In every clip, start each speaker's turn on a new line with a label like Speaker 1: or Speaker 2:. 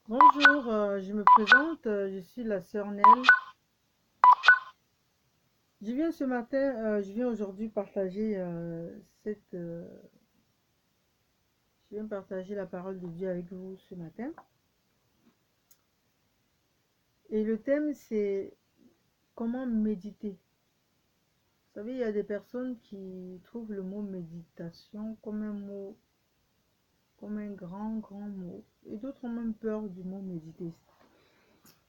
Speaker 1: Bonjour, je me présente, je suis la sœur Nel. Je viens aujourd'hui partager je viens partager la parole de Dieu avec vous ce matin. Et le thème c'est comment méditer. Vous savez, il y a des personnes qui trouvent le mot méditation comme un mot, comme un grand mot. Et d'autres ont même peur du mot méditer.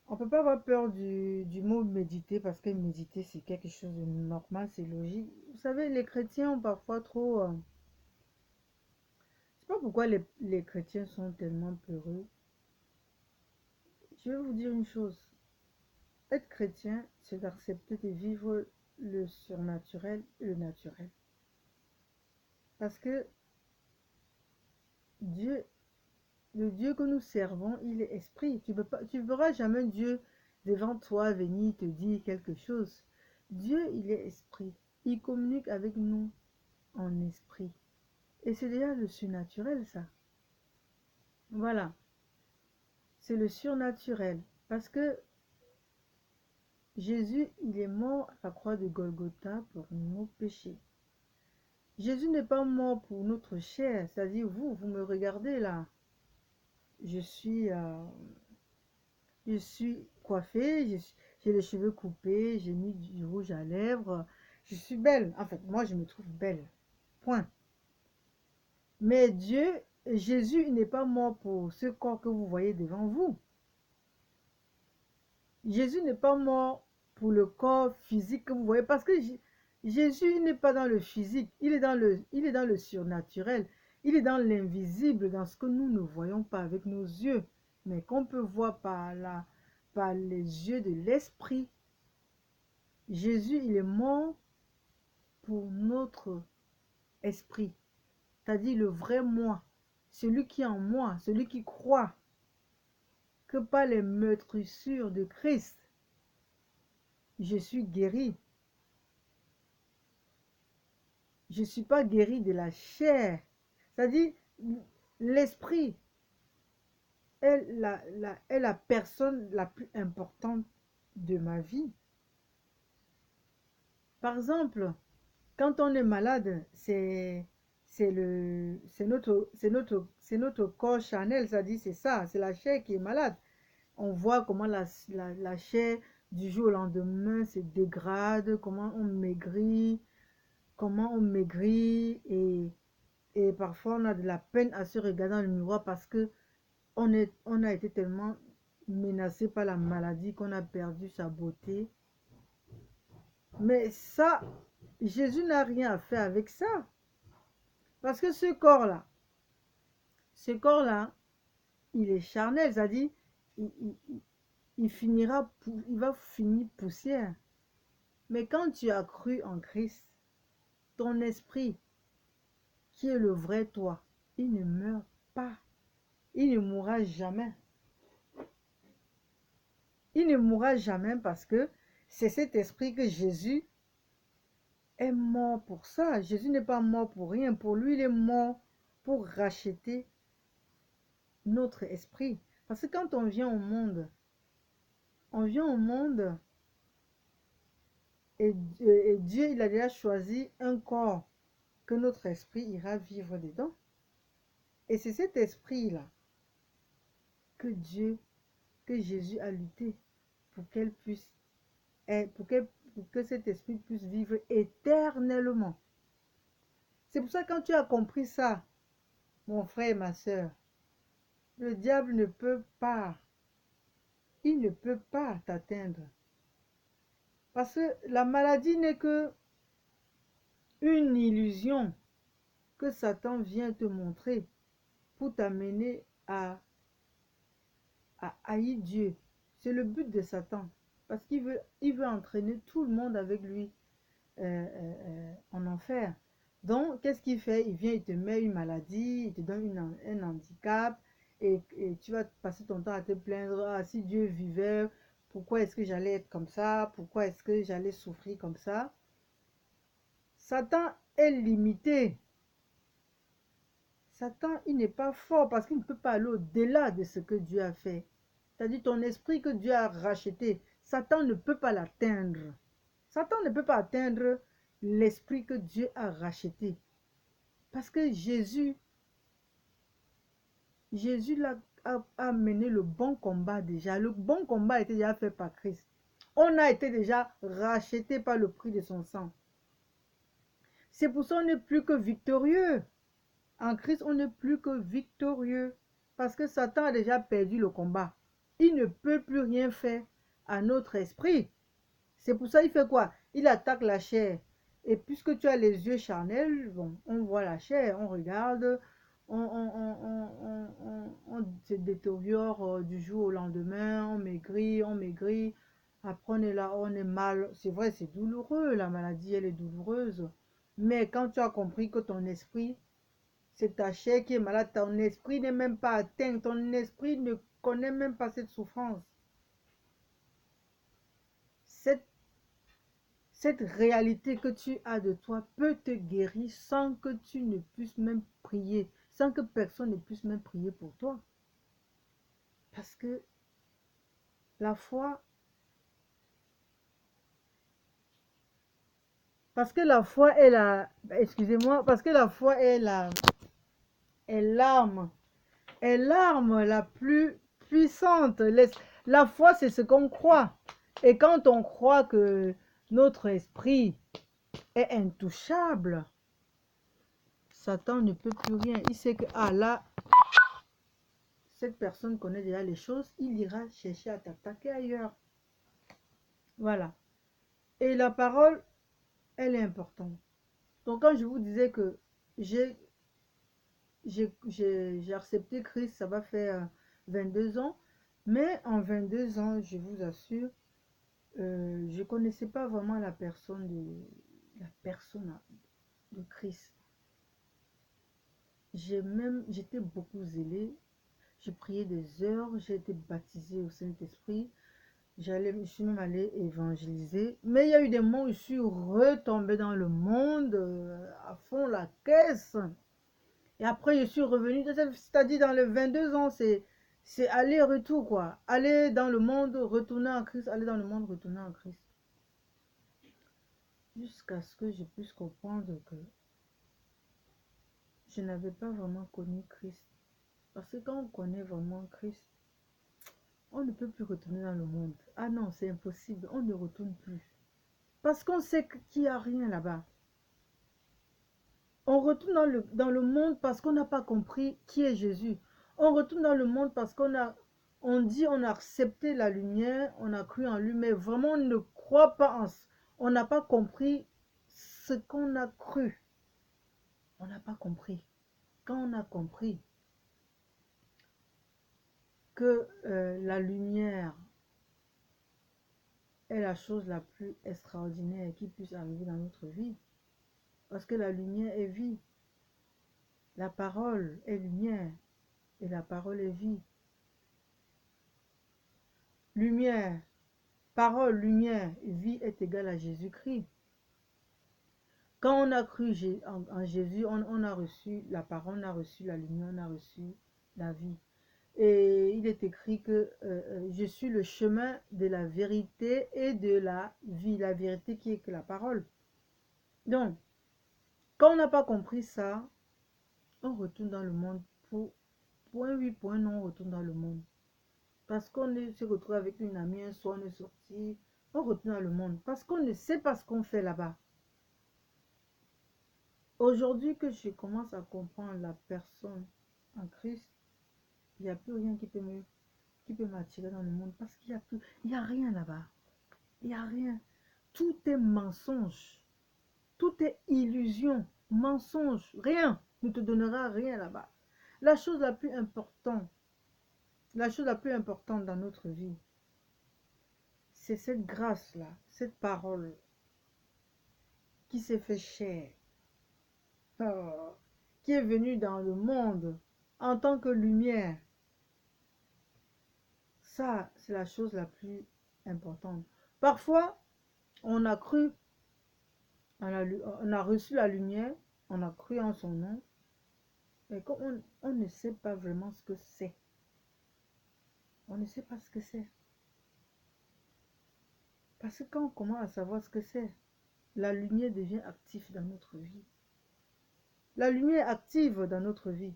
Speaker 1: On ne peut pas avoir peur du mot méditer parce que méditer c'est quelque chose de normal, c'est logique. Vous savez, les chrétiens ont parfois trop... je sais pas pourquoi les chrétiens sont tellement peureux. Je vais vous dire une chose. Être chrétien, c'est d'accepter de vivre le surnaturel et le naturel. Parce que Dieu, le Dieu que nous servons, il est esprit. Tu verras jamais Dieu devant toi venir te dire quelque chose. Dieu, il est esprit. Il communique avec nous en esprit. Et c'est déjà le surnaturel, ça. Voilà. C'est le surnaturel. Parce que Jésus, il est mort à la croix de Golgotha pour nos péchés. Jésus n'est pas mort pour notre chair. C'est-à-dire, vous me regardez là. Je suis, euh, je suis coiffée, j'ai les cheveux coupés, j'ai mis du rouge à lèvres. Je suis belle. En fait, moi, je me trouve belle. Point. Mais Jésus, il n'est pas mort pour ce corps que vous voyez devant vous. Jésus n'est pas mort pour le corps physique que vous voyez, parce que Jésus n'est pas dans le physique, il est dans le surnaturel, il est dans l'invisible, dans ce que nous ne voyons pas avec nos yeux, mais qu'on peut voir par les yeux de l'esprit. Jésus, il est mort pour notre esprit, c'est-à-dire le vrai moi, celui qui est en moi, celui qui croit que par les meurtrissures de Christ, je suis guéri. Je ne suis pas guéri de la chair. C'est-à-dire, l'esprit est est la personne la plus importante de ma vie. Par exemple, quand on est malade, c'est notre corps charnel, c'est-à-dire c'est ça, c'est la chair qui est malade. On voit comment la chair du jour au lendemain se dégrade, comment on maigrit et parfois on a de la peine à se regarder dans le miroir parce que on a été tellement menacé par la maladie qu'on a perdu sa beauté. Mais ça, Jésus n'a rien à faire avec ça. Parce que ce corps-là, il est charnel, c'est-à-dire, il, il, il va finir poussière. Mais quand tu as cru en Christ, ton esprit, qui est le vrai toi, il ne meurt pas. Il ne mourra jamais. Il ne mourra jamais parce que c'est cet esprit que Jésus est mort pour ça. Jésus n'est pas mort pour rien. Pour lui, il est mort pour racheter notre esprit. Parce que quand on vient au monde et Dieu, il a déjà choisi un corps que notre esprit ira vivre dedans. Et c'est cet esprit-là que que Jésus a lutté pour qu'elle puisse pour que cet esprit puisse vivre éternellement. C'est pour ça que quand tu as compris ça, mon frère et ma soeur, le diable ne peut pas, il ne peut pas t'atteindre. Parce que la maladie n'est que une illusion que Satan vient te montrer pour t'amener à haïr Dieu. C'est le but de Satan. Parce il veut entraîner tout le monde avec lui en enfer. Donc, qu'est-ce qu'il fait? Il vient, il te met une maladie, il te donne un handicap, et tu vas passer ton temps à te plaindre. Ah, si Dieu vivait, pourquoi est-ce que j'allais être comme ça? Pourquoi est-ce que j'allais souffrir comme ça? Satan est limité. Satan, il n'est pas fort parce qu'il ne peut pas aller au-delà de ce que Dieu a fait. C'est-à-dire ton esprit que Dieu a racheté, Satan ne peut pas l'atteindre. Satan ne peut pas atteindre l'esprit que Dieu a racheté. Parce que Jésus a mené le bon combat déjà. Le bon combat a été déjà fait par Christ. On a été déjà racheté par le prix de son sang. C'est pour ça qu'on n'est plus que victorieux. En Christ, on n'est plus que victorieux. Parce que Satan a déjà perdu le combat. Il ne peut plus rien faire à notre esprit. C'est pour ça qu'il fait quoi? Il attaque la chair. Et puisque tu as les yeux charnels, bon, on voit la chair, on regarde, on se détériore du jour au lendemain, on maigrit. Après on est là, on est mal. C'est vrai, c'est douloureux, la maladie, elle est douloureuse. Mais quand tu as compris que ton esprit, c'est ta chair qui est malade, ton esprit n'est même pas atteint, ton esprit ne connaît même pas cette souffrance. Cette réalité que tu as de toi peut te guérir sans que tu ne puisses même prier, sans que personne ne puisse même prier pour toi. Parce que la foi, est la, excusez-moi, parce que la foi est l'arme la plus puissante. La foi, c'est ce qu'on croit. Et quand on croit que notre esprit est intouchable, Satan ne peut plus rien. Il sait que, ah là, cette personne connaît déjà les choses, il ira chercher à t'attaquer ailleurs. Voilà. Et la parole, elle est importante. Donc quand je vous disais que j'ai accepté Christ, ça va faire 22 ans, mais en 22 ans, je vous assure, je ne connaissais pas vraiment la personne de Christ. J'étais beaucoup zélée, je priais des heures, j'ai été baptisée au Saint-Esprit, je suis même allée évangéliser, mais il y a eu des moments où je suis retombée dans le monde à fond la caisse. Et après, je suis revenue, c'est-à-dire dans les 22 ans, c'est aller-retour, quoi. Aller dans le monde, retourner en Christ, aller dans le monde, retourner en Christ. Jusqu'à ce que je puisse comprendre que je n'avais pas vraiment connu Christ. Parce que quand on connaît vraiment Christ, on ne peut plus retourner dans le monde. Ah non, c'est impossible, on ne retourne plus. Parce qu'on sait qu'il n'y a rien là-bas. On retourne dans le monde parce qu'on n'a pas compris qui est Jésus. On retourne dans le monde parce on a accepté la lumière, on a cru en lui, mais vraiment on ne croit pas on n'a pas compris ce qu'on a cru. On n'a pas compris. Quand on a compris que la lumière est la chose la plus extraordinaire qui puisse arriver dans notre vie, parce que la lumière est vie, la parole est lumière et la parole est vie. Lumière, parole, lumière, vie est égale à Jésus-Christ. Quand on a cru en Jésus, on a reçu la parole, on a reçu la lumière, on a reçu la vie. Et il est écrit que je suis le chemin de la vérité et de la vie. La vérité qui est que la parole. Donc, quand on n'a pas compris ça, on retourne dans le monde. Point oui, point non, on retourne dans le monde. Parce qu'on se retrouve avec une amie un soir, on est sorti, on retourne dans le monde. Parce qu'on ne sait pas ce qu'on fait là-bas. Aujourd'hui que je commence à comprendre la personne en Christ, il n'y a plus rien qui peut m'attirer dans le monde parce qu'il n'y a rien là-bas. Il n'y a rien. Tout est mensonge. Tout est illusion, mensonge. Rien ne te donnera rien là-bas. La chose la plus importante dans notre vie, c'est cette grâce-là, cette parole qui s'est fait chair, qui est venue dans le monde en tant que lumière. Ça, c'est la chose la plus importante. Parfois, on a cru, on a reçu la lumière, on a cru en son nom, Mais comme on ne sait pas vraiment ce que c'est, on ne sait pas ce que c'est. Parce que quand on commence à savoir ce que c'est, la lumière devient active dans notre vie. La lumière est active dans notre vie.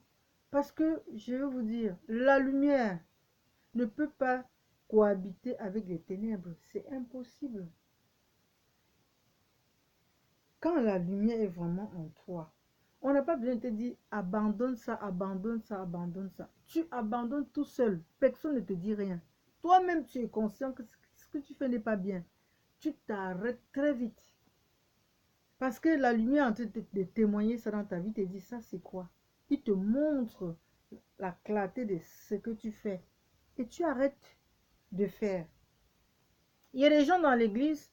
Speaker 1: Parce que, je veux vous dire, la lumière ne peut pas cohabiter avec les ténèbres. C'est impossible. Quand la lumière est vraiment en toi, on n'a pas besoin de te dire abandonne ça, abandonne ça, abandonne ça. Tu abandonnes tout seul. Personne ne te dit rien. Toi-même, tu es conscient que ce que tu fais n'est pas bien. Tu t'arrêtes très vite. Parce que la lumière est en train de témoigner ça dans ta vie, te dit ça c'est quoi? Il te montre la clarté de ce que tu fais. Et tu arrêtes de faire. Il y a des gens dans l'église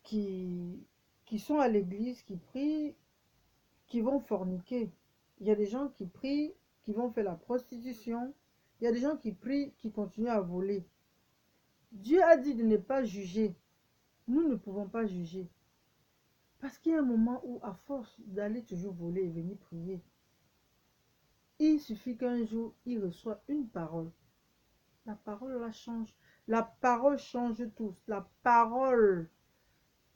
Speaker 1: qui, qui sont à l'église, qui prient, qui vont forniquer. Il y a des gens qui prient, qui vont faire la prostitution. Il y a des gens qui prient, qui continuent à voler. Dieu a dit de ne pas juger. Nous ne pouvons pas juger. Parce qu'il y a un moment où, à force d'aller toujours voler et venir prier, il suffit qu'un jour, il reçoit une parole. La parole la change. La parole change tout. La parole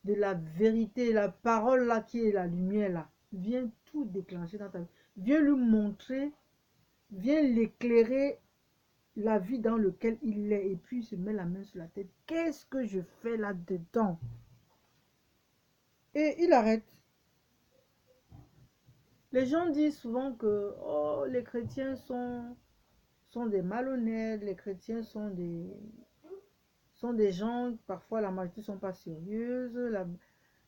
Speaker 1: de la vérité, la parole là qui est la lumière là, vient tout déclencher dans ta vie. Viens lui montrer, viens l'éclairer la vie dans laquelle il est et puis il se met la main sur la tête. Qu'est-ce que je fais là-dedans? Et il arrête. Les gens disent souvent que oh, les chrétiens sont des malhonnêtes, les chrétiens sont des gens, parfois la majorité ne sont pas sérieuses,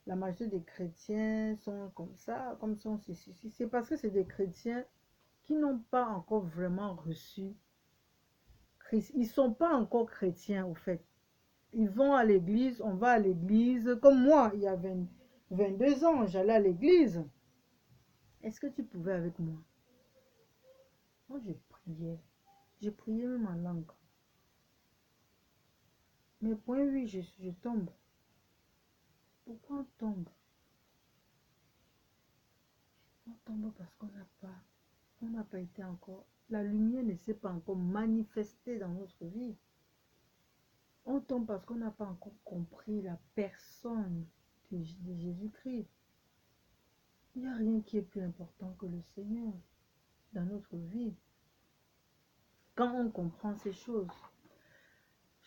Speaker 1: la majorité des chrétiens sont comme ça, comme ça, c'est parce que c'est des chrétiens qui n'ont pas encore vraiment reçu Christ. Ils ne sont pas encore chrétiens, au fait. Ils vont à l'église, on va à l'église, comme moi, il y a 22 ans, j'allais à l'église. Est-ce que tu pouvais avec moi? Moi, je priais même en langue. Mais point oui, je tombe. Pourquoi on tombe? On tombe parce on n'a pas été encore, la lumière ne s'est pas encore manifestée dans notre vie. On tombe parce qu'on n'a pas encore compris la personne de Jésus-Christ. Il n'y a rien qui est plus important que le Seigneur dans notre vie. Quand on comprend ces choses,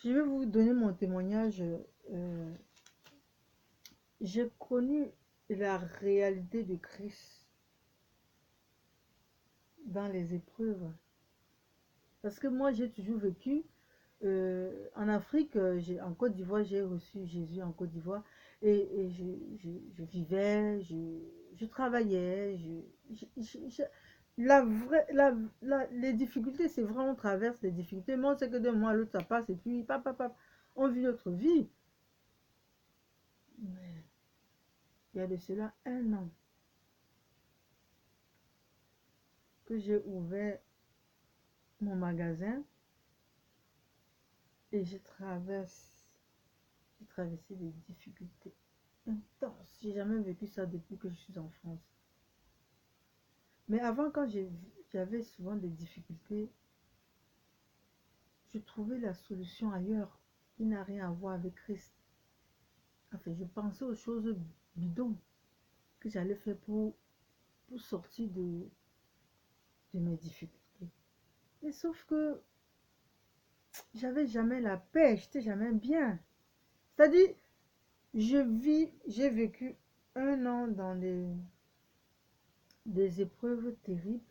Speaker 1: je vais vous donner mon témoignage. J'ai connu la réalité de Christ dans les épreuves. Parce que moi, j'ai toujours vécu en Afrique, en Côte d'Ivoire, j'ai reçu Jésus en Côte d'Ivoire et je vivais, je travaillais, les difficultés, c'est vrai, on traverse les difficultés, mais on sait que d'un mois à l'autre, ça passe et puis, on vit notre vie. Mais il y a de cela 1 an que j'ai ouvert mon magasin et j'ai traversé des difficultés intenses. J'ai jamais vécu ça depuis que je suis en France. Mais avant, quand j'avais souvent des difficultés, je trouvais la solution ailleurs, qui n'a rien à voir avec Christ. Enfin, je pensais aux choses bidons que j'allais faire pour sortir de mes difficultés. Et sauf que j'avais jamais la paix, j'étais jamais bien. C'est-à-dire, j'ai vécu 1 an dans des épreuves terribles.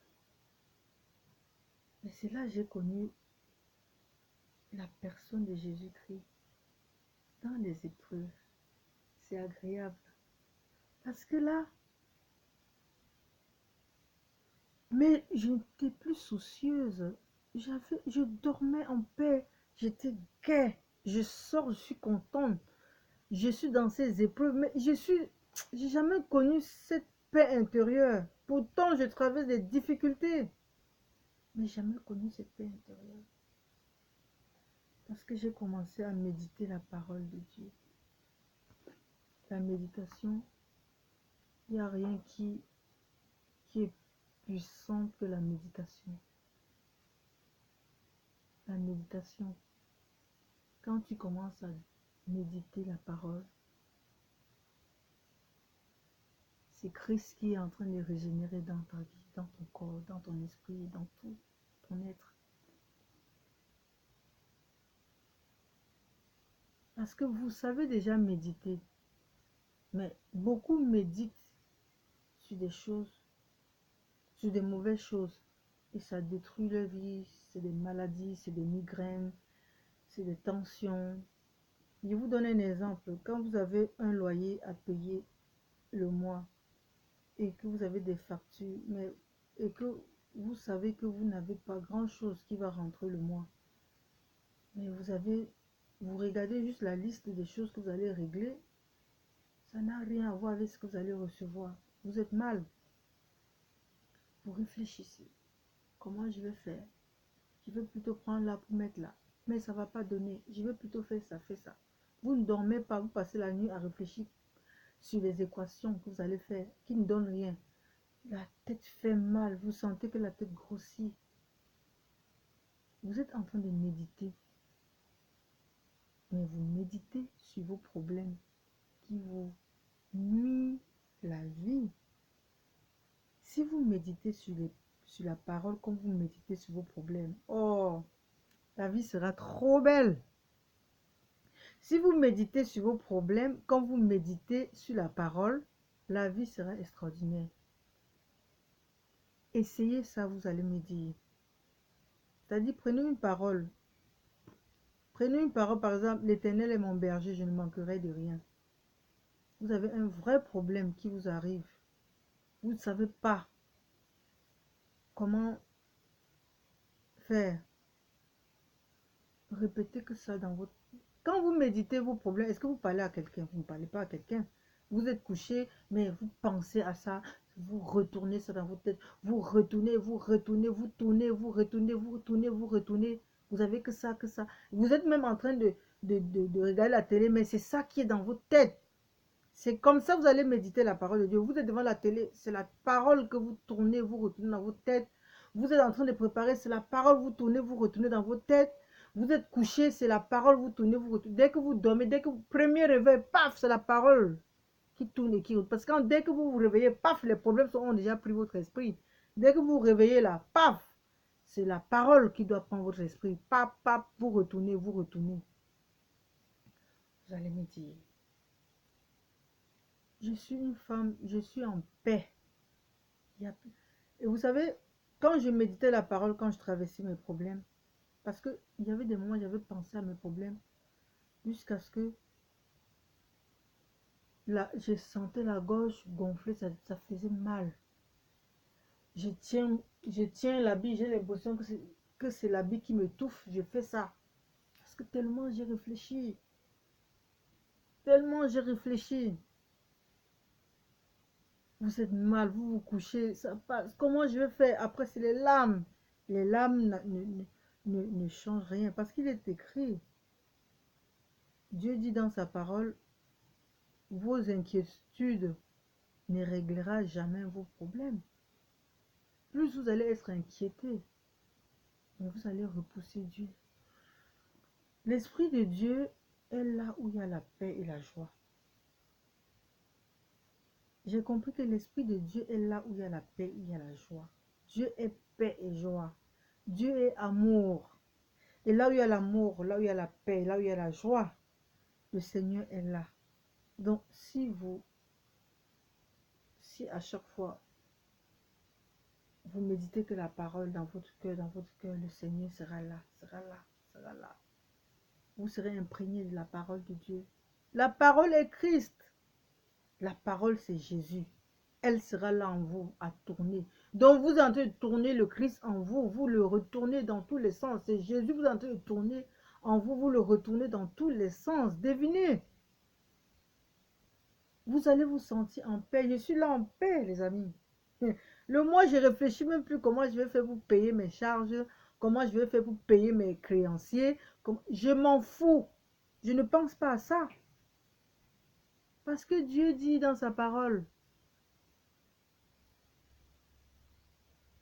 Speaker 1: Mais c'est là que j'ai connu la personne de Jésus-Christ dans les épreuves. C'est agréable. Parce que là, mais je n'étais plus soucieuse. Je dormais en paix. J'étais gaie. Je sors, je suis contente. Je suis dans ces épreuves. Mais j'ai jamais connu cette paix intérieure. Pourtant, je traverse des difficultés. Mais jamais connu cette paix intérieure. Parce que j'ai commencé à méditer la parole de Dieu. La méditation, il n'y a rien qui est puissante que la méditation. La méditation, quand tu commences à méditer la parole, c'est Christ qui est en train de régénérer dans ta vie, dans ton corps, dans ton esprit, dans tout ton être. Parce que vous savez déjà méditer, mais beaucoup méditent sur des choses, sur des mauvaises choses, et ça détruit leur vie. C'est des maladies, c'est des migraines, c'est des tensions. Je vous donne un exemple. Quand vous avez un loyer à payer le mois et que vous avez des factures, et que vous savez que vous n'avez pas grand-chose qui va rentrer le mois, mais vous regardez juste la liste des choses que vous allez régler, ça n'a rien à voir avec ce que vous allez recevoir. Vous êtes mal. Vous réfléchissez. Comment je vais faire? Je vais plutôt prendre là pour mettre là. Mais ça ne va pas donner. Je vais plutôt faire ça, faire ça. Vous ne dormez pas, vous passez la nuit à réfléchir sur les équations que vous allez faire, qui ne donnent rien. La tête fait mal, vous sentez que la tête grossit. Vous êtes en train de méditer. Mais vous méditez sur vos problèmes qui vous nuisent la vie. Si vous méditez sur la parole comme vous méditez sur vos problèmes, oh, la vie sera trop belle. Si vous méditez sur vos problèmes comme vous méditez sur la parole, la vie sera extraordinaire. Essayez ça, vous allez me dire. C'est-à-dire, prenez une parole. Prenez une parole, par exemple, l'Éternel est mon berger, je ne manquerai de rien. Vous avez un vrai problème qui vous arrive. Vous ne savez pas comment faire. Répétez que ça dans votre... Quand vous méditez vos problèmes, est-ce que vous parlez à quelqu'un? Vous ne parlez pas à quelqu'un. Vous êtes couché, mais vous pensez à ça. Vous retournez ça dans votre tête. Vous retournez, vous retournez, vous tournez, vous retournez, vous retournez, vous retournez. Vous avez que ça, que ça. Vous êtes même en train de regarder la télé, mais c'est ça qui est dans votre tête. C'est comme ça que vous allez méditer la parole de Dieu. Vous êtes devant la télé, c'est la parole que vous tournez, vous retournez dans votre tête. Vous êtes en train de préparer, c'est la parole, vous tournez, vous retournez dans votre tête. Vous êtes couché, c'est la parole, vous tournez, vous retournez. Dès que vous dormez, dès que vous premier réveil, paf, c'est la parole qui tourne et qui retourne. Parce que dès que vous vous réveillez, paf, les problèmes ont déjà pris votre esprit. Dès que vous vous réveillez là, paf, c'est la parole qui doit prendre votre esprit. Paf, paf, vous retournez, vous retournez. Vous allez me dire, je suis une femme, je suis en paix. Et vous savez, quand je méditais la parole, quand je traversais mes problèmes, parce qu'il y avait des moments où j'avais pensé à mes problèmes, jusqu'à ce que là, je sentais la gorge gonfler, ça faisait mal. Je tiens l'habit, j'ai l'impression que c'est l'habit qui me touffe, je fais ça. Parce que tellement j'ai réfléchi, tellement j'ai réfléchi. Vous êtes mal, vous vous couchez, ça passe. Comment je vais faire? Après, c'est les larmes. Les larmes ne changent rien parce qu'il est écrit. Dieu dit dans sa parole, vos inquiétudes ne réglera jamais vos problèmes. Plus vous allez être inquiété, mais vous allez repousser Dieu. L'Esprit de Dieu est là où il y a la paix et la joie. J'ai compris que l'Esprit de Dieu est là où il y a la paix, il y a la joie. Dieu est paix et joie. Dieu est amour. Et là où il y a l'amour, là où il y a la paix, là où il y a la joie, le Seigneur est là. Donc, si à chaque fois, vous méditez que la parole dans votre cœur, le Seigneur sera là, sera là, sera là. Vous serez imprégné de la parole de Dieu. La parole est Christ. La parole, c'est Jésus. Elle sera là en vous, à tourner. Donc, vous êtes en train de tourner le Christ en vous. Vous le retournez dans tous les sens. C'est Jésus, vous êtes en train de tourner en vous. Vous le retournez dans tous les sens. Devinez. Vous allez vous sentir en paix. Je suis là en paix, les amis. Le mois, je réfléchis même plus comment je vais faire pour payer mes charges, comment je vais faire pour payer mes créanciers. Je m'en fous. Je ne pense pas à ça. Parce que Dieu dit dans sa parole,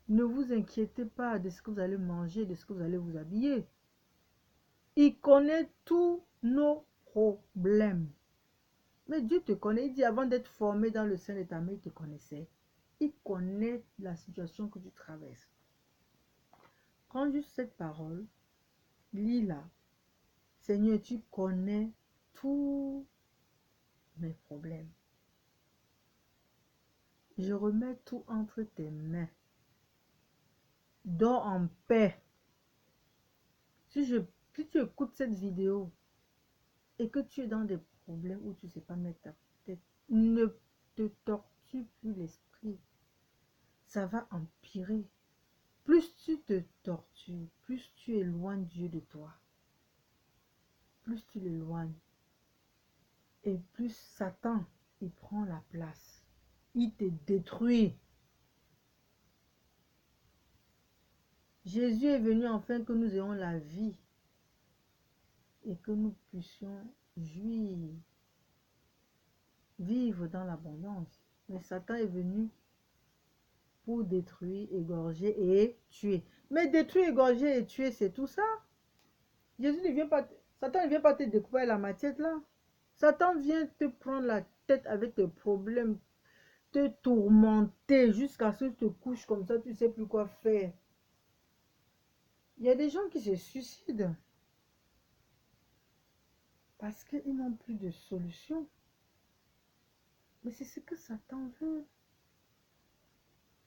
Speaker 1: Ne vous inquiétez pas de ce que vous allez manger, de ce que vous allez vous habiller. Il connaît tous nos problèmes. Mais Dieu te connaît. Il dit avant d'être formé dans le sein de ta mère, il te connaissait. Il connaît la situation que tu traverses. Prends juste cette parole, lis-la. Seigneur, tu connais tous mes problèmes. Je remets tout entre tes mains. Dors en paix. Si tu écoutes cette vidéo et que tu es dans des problèmes où tu ne sais pas mettre ta tête, ne te torture plus l'esprit. Ça va empirer. Plus tu te tortures, plus tu éloignes Dieu de toi. Plus tu l'éloignes. Et plus Satan, il prend la place. Il te détruit. Jésus est venu afin que nous ayons la vie et que nous puissions jouir, vivre dans l'abondance. Mais Satan est venu pour détruire, égorger et tuer. Mais détruire, égorger et tuer, c'est tout ça. Jésus ne vient pas, Satan ne vient pas te découper la matière là. Satan vient te prendre la tête avec tes problèmes, te tourmenter jusqu'à ce que tu te couches comme ça, tu ne sais plus quoi faire. Il y a des gens qui se suicident parce qu'ils n'ont plus de solution. Mais c'est ce que Satan veut.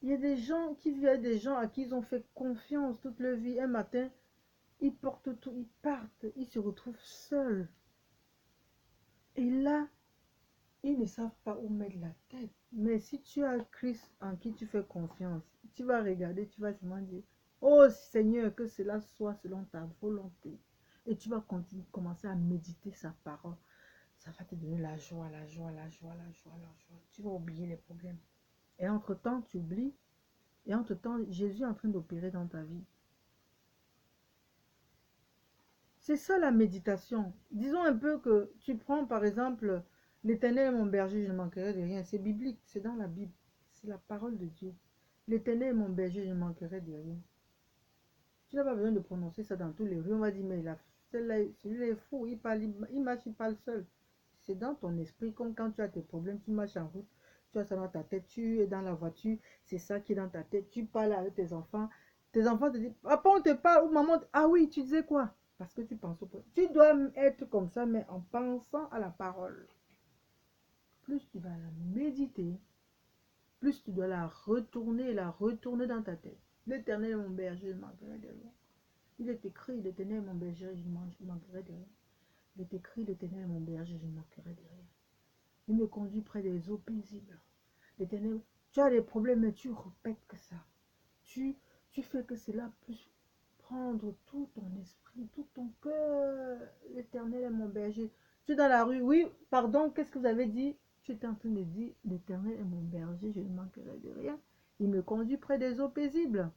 Speaker 1: Il y a des gens qui vivent, des gens à qui ils ont fait confiance toute leur vie. Un matin, ils portent tout, ils partent, ils se retrouvent seuls. Et là, ils ne savent pas où mettre la tête. Mais si tu as Christ en qui tu fais confiance, tu vas regarder, tu vas seulement dire, oh Seigneur, que cela soit selon ta volonté. Et tu vas commencer à méditer sa parole. Ça va te donner la joie, la joie, la joie, la joie, la joie. Tu vas oublier les problèmes. Et entre-temps, tu oublies. Et entre-temps, Jésus est en train d'opérer dans ta vie. C'est ça la méditation. Disons un peu que tu prends par exemple, l'Éternel est mon berger, je ne manquerai de rien. C'est biblique, c'est dans la Bible. C'est la parole de Dieu. L'Éternel est mon berger, je ne manquerai de rien. Tu n'as pas besoin de prononcer ça dans tous les rues. On va dire, mais celui-là est fou, il marche, il parle seul. C'est dans ton esprit, comme quand tu as tes problèmes, tu marches en route, tu as ça dans ta tête, tu es dans la voiture, c'est ça qui est dans ta tête, tu parles avec tes enfants te disent, papa on te parle, ou maman, ah oui, tu disais quoi? Parce que tu penses au problème. Tu dois être comme ça, mais en pensant à la parole. Plus tu vas la méditer, plus tu dois la retourner dans ta tête. L'Éternel est mon berger, je ne manquerai de rien. Il est écrit, l'Éternel est mon berger, je ne manquerai de rien. Il est écrit, l'Éternel est mon berger, je ne manquerai de rien. Il me conduit près des eaux paisibles. L'Éternel, tu as des problèmes, mais tu répètes que ça. Tu fais que cela puisse prendre tout ton esprit, tout ton cœur. L'Éternel est mon berger. Tu es dans la rue, oui, pardon, qu'est-ce que vous avez dit? Tu étais en train de dire, l'Éternel est mon berger, je ne manquerai de rien. Il me conduit près des eaux paisibles.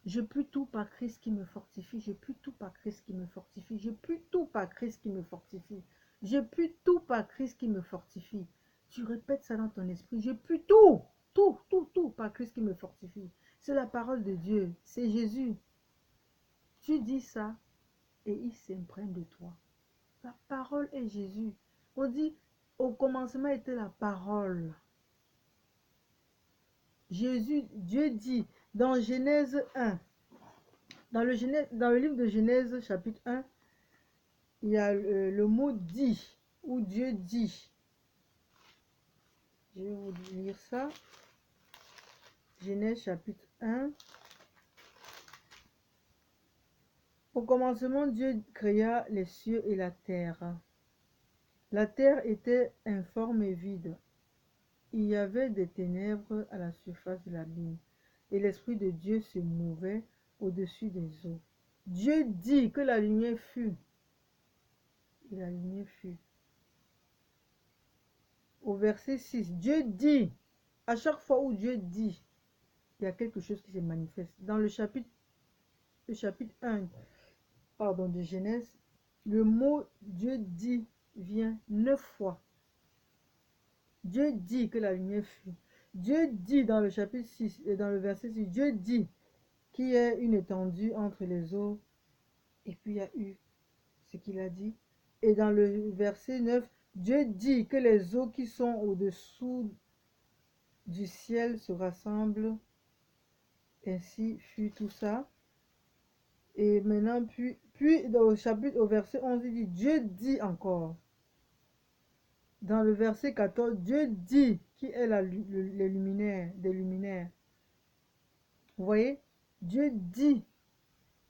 Speaker 1: Je puis tout par Christ qui me fortifie. Je puis tout par Christ qui me fortifie. Je puis tout par Christ qui me fortifie. Je puis tout par Christ qui me fortifie. Tu répètes ça dans ton esprit. Je puis tout, tout par Christ qui me fortifie. C'est la parole de Dieu. C'est Jésus. Tu dis ça et il s'imprègne de toi. La parole est Jésus. On dit, au commencement était la parole. Jésus, Dieu dit dans Genèse 1, dans le livre de Genèse chapitre 1, il y a le mot dit, ou Dieu dit. Je vais vous lire ça. Genèse chapitre 1. Au commencement, Dieu créa les cieux et la terre. La terre était informe et vide. Il y avait des ténèbres à la surface de l'abîme, et l'Esprit de Dieu se mouvait au-dessus des eaux. Dieu dit que la lumière fut, et la lumière fut. Au verset 6, Dieu dit, à chaque fois où Dieu dit, il y a quelque chose qui se manifeste. Dans le chapitre 1 de Genèse, le mot Dieu dit vient 9 fois. Dieu dit que la lumière fut. Dieu dit dans le chapitre 6 et dans le verset 6, Dieu dit qu'il y a une étendue entre les eaux. Et puis il y a eu ce qu'il a dit. Et dans le verset 9, Dieu dit que les eaux qui sont au-dessous du ciel se rassemblent. Ainsi fut tout ça. Et maintenant, puis au verset 11, il dit, Dieu dit encore. Dans le verset 14, Dieu dit qui est les luminaires, des luminaires. Vous voyez, Dieu dit.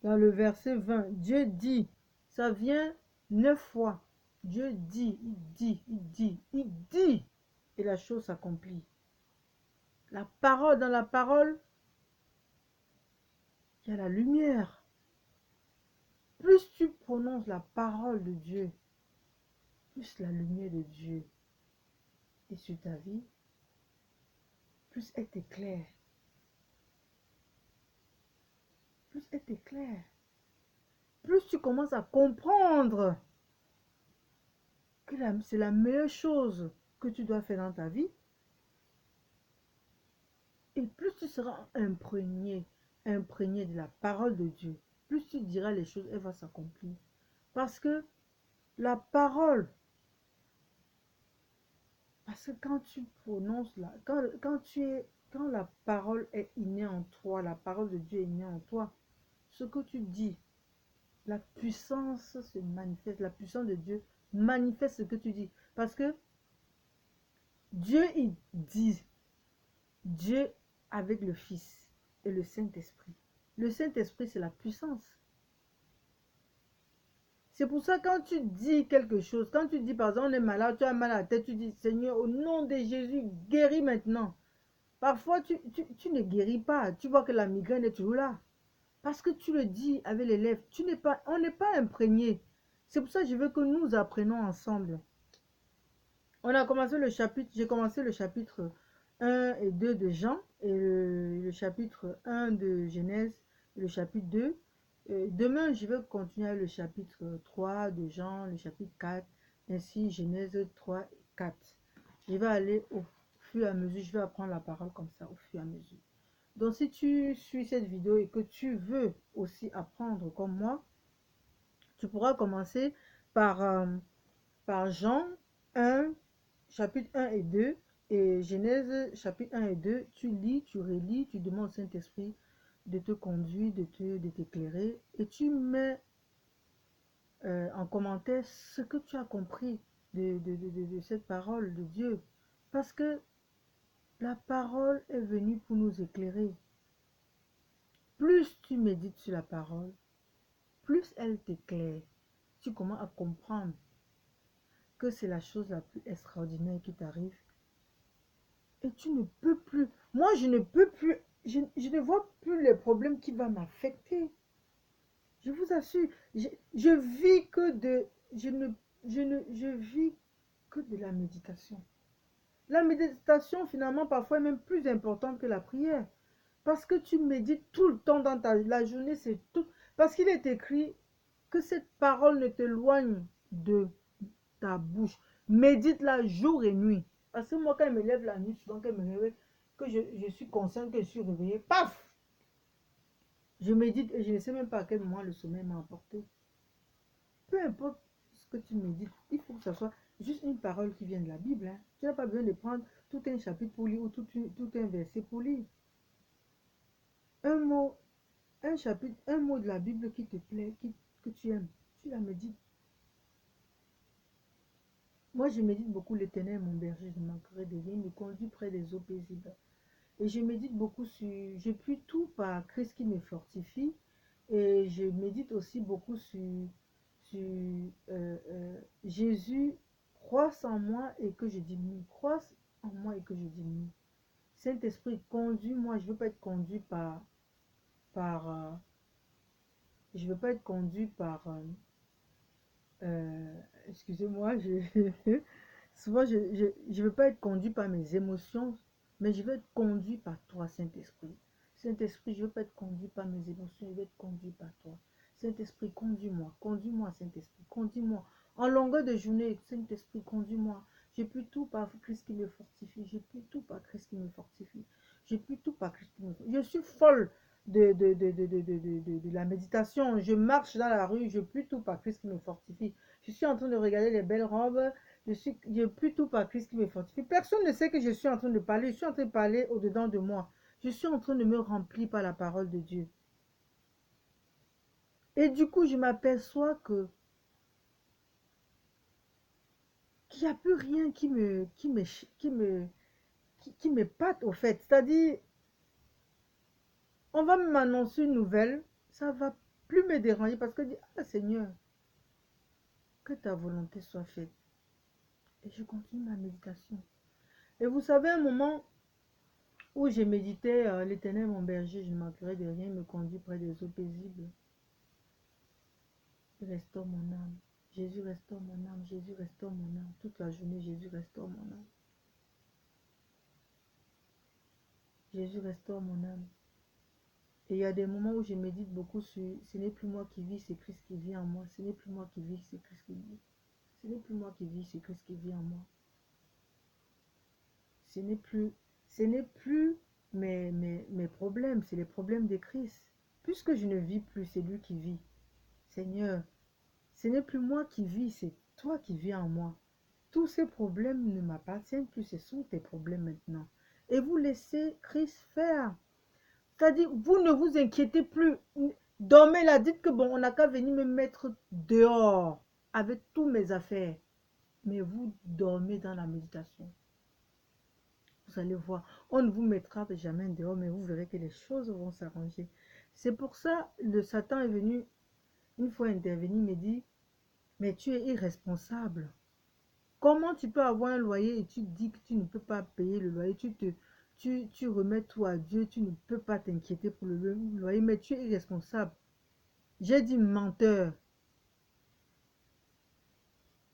Speaker 1: Dans le verset 20, Dieu dit. Ça vient 9 fois. Dieu dit, il dit, il dit, il dit. Et la chose s'accomplit. La parole, dans la parole, il y a la lumière. Plus tu prononces la parole de Dieu, plus la lumière de Dieu est sur ta vie, plus elle t'éclaire. Plus elle t'éclaire. Plus tu commences à comprendre que c'est la meilleure chose que tu dois faire dans ta vie. Et plus tu seras imprégné de la parole de Dieu, plus tu diras les choses, elle va s'accomplir. Parce que la parole, parce que quand tu prononces, quand la parole est innée en toi, la parole de Dieu est innée en toi, ce que tu dis, la puissance se manifeste, la puissance de Dieu manifeste ce que tu dis. Parce que Dieu, il dit, Dieu avec le Fils et le Saint-Esprit. Le Saint-Esprit, c'est la puissance. C'est pour ça quand tu dis quelque chose, quand tu dis par exemple on est malade, tu as mal à la tête, tu dis Seigneur, au nom de Jésus, guéris maintenant. Parfois tu ne guéris pas, tu vois que la migraine est toujours là. Parce que tu le dis avec les lèvres, on n'est pas imprégné. C'est pour ça que je veux que nous apprenions ensemble. On a commencé le chapitre, j'ai commencé le chapitre 1 et 2 de Jean, et le chapitre 1 de Genèse, et le chapitre 2. Demain, je vais continuer avec le chapitre 3 de Jean, le chapitre 4, ainsi Genèse 3 et 4. Je vais aller au fur et à mesure, je vais apprendre la parole comme ça, au fur et à mesure. Donc, si tu suis cette vidéo et que tu veux aussi apprendre comme moi, tu pourras commencer par, par Jean 1, chapitre 1 et 2, et Genèse chapitre 1 et 2, tu lis, tu relis, tu demandes au Saint-Esprit de te conduire, de t'éclairer, et tu mets en commentaire ce que tu as compris de cette parole de Dieu. Parce que la parole est venue pour nous éclairer. Plus tu médites sur la parole, plus elle t'éclaire. Tu commences à comprendre que c'est la chose la plus extraordinaire qui t'arrive. Et tu ne peux plus. Moi, je ne peux plus. Je ne vois plus les problèmes qui vont m'affecter. Je vous assure, je vis que de. Je vis que de la méditation. La méditation, finalement, parfois est même plus importante que la prière. Parce que tu médites tout le temps dans la journée, c'est tout. Parce qu'il est écrit que cette parole ne t'éloigne de ta bouche. Médite-la jour et nuit. Parce que moi, quand je me lève la nuit, souvent quand je me réveille, que je suis consciente que je suis réveillée, paf! Je médite et je ne sais même pas à quel moment le sommeil m'a emporté. Peu importe ce que tu médites, il faut que ce soit juste une parole qui vient de la Bible. Hein. Tu n'as pas besoin de prendre tout un chapitre pour lire ou tout un verset pour lire. Un mot, un chapitre, un mot de la Bible qui te plaît, que tu aimes, tu la médites. Moi, je médite beaucoup l'Éternel, mon berger, je ne manquerai de rien, il me conduit près des eaux paisibles. Et je médite beaucoup sur, je puis tout par Christ qui me fortifie. Et je médite aussi beaucoup sur Jésus, croisse en moi et que je diminue. Croisse en moi et que je diminue. Saint-Esprit, conduis-moi. Je ne veux pas être conduit par je veux pas être conduit par excusez-moi, souvent je veux pas être conduit par mes émotions, mais je veux être conduit par toi, Saint-Esprit. Saint-Esprit, je veux pas être conduit par mes émotions, je veux être conduit par toi. Saint-Esprit, conduis-moi, conduis-moi, Saint-Esprit, conduis-moi. En longueur de journée, Saint-Esprit, conduis-moi. Je puis tout par Christ qui me fortifie. Je puis tout par Christ qui me fortifie. Je puis tout par Christ qui me fortifie. Je suis folle de la méditation. Je marche dans la rue. Je puis tout par Christ qui me fortifie. Je suis en train de regarder les belles robes. Je puis tout par Christ qui me fortifie. Personne ne sait que je suis en train de parler. Je suis en train de parler au-dedans de moi. Je suis en train de me remplir par la parole de Dieu. Et du coup, je m'aperçois qu'il n'y a plus rien qui m'épate au fait. C'est-à-dire, on va m'annoncer une nouvelle, ça va plus me déranger parce que je dis, ah Seigneur, que ta volonté soit faite. Et je continue ma méditation. Et vous savez, un moment où j'ai médité, l'Éternel mon berger, je ne manquerai de rien, il me conduit près des eaux paisibles. Il restaure mon âme. Jésus restaure mon âme. Jésus restaure mon âme. Toute la journée, Jésus restaure mon âme. Jésus restaure mon âme. Et il y a des moments où je médite beaucoup sur ce n'est plus moi qui vis, c'est Christ qui vit en moi. Ce n'est plus moi qui vis, c'est Christ qui vit. Ce n'est plus moi qui vis, c'est Christ qui vit en moi. Ce n'est plus mes problèmes, c'est les problèmes de Christ. Puisque je ne vis plus, c'est lui qui vit. Seigneur, ce n'est plus moi qui vis, c'est toi qui vis en moi. Tous ces problèmes ne m'appartiennent plus, ce sont tes problèmes maintenant. Et vous laissez Christ faire. C'est-à-dire, vous ne vous inquiétez plus. Dormez là, dites que bon, on n'a qu'à venir me mettre dehors avec tous mes affaires. Mais vous dormez dans la méditation. Vous allez voir, on ne vous mettra jamais dehors, mais vous verrez que les choses vont s'arranger. C'est pour ça, le Satan est venu, une fois intervenu, me dit, mais tu es irresponsable. Comment tu peux avoir un loyer et tu dis que tu ne peux pas payer le loyer, tu remets tout à Dieu, tu ne peux pas t'inquiéter pour le loyer, mais tu es irresponsable. J'ai dit menteur.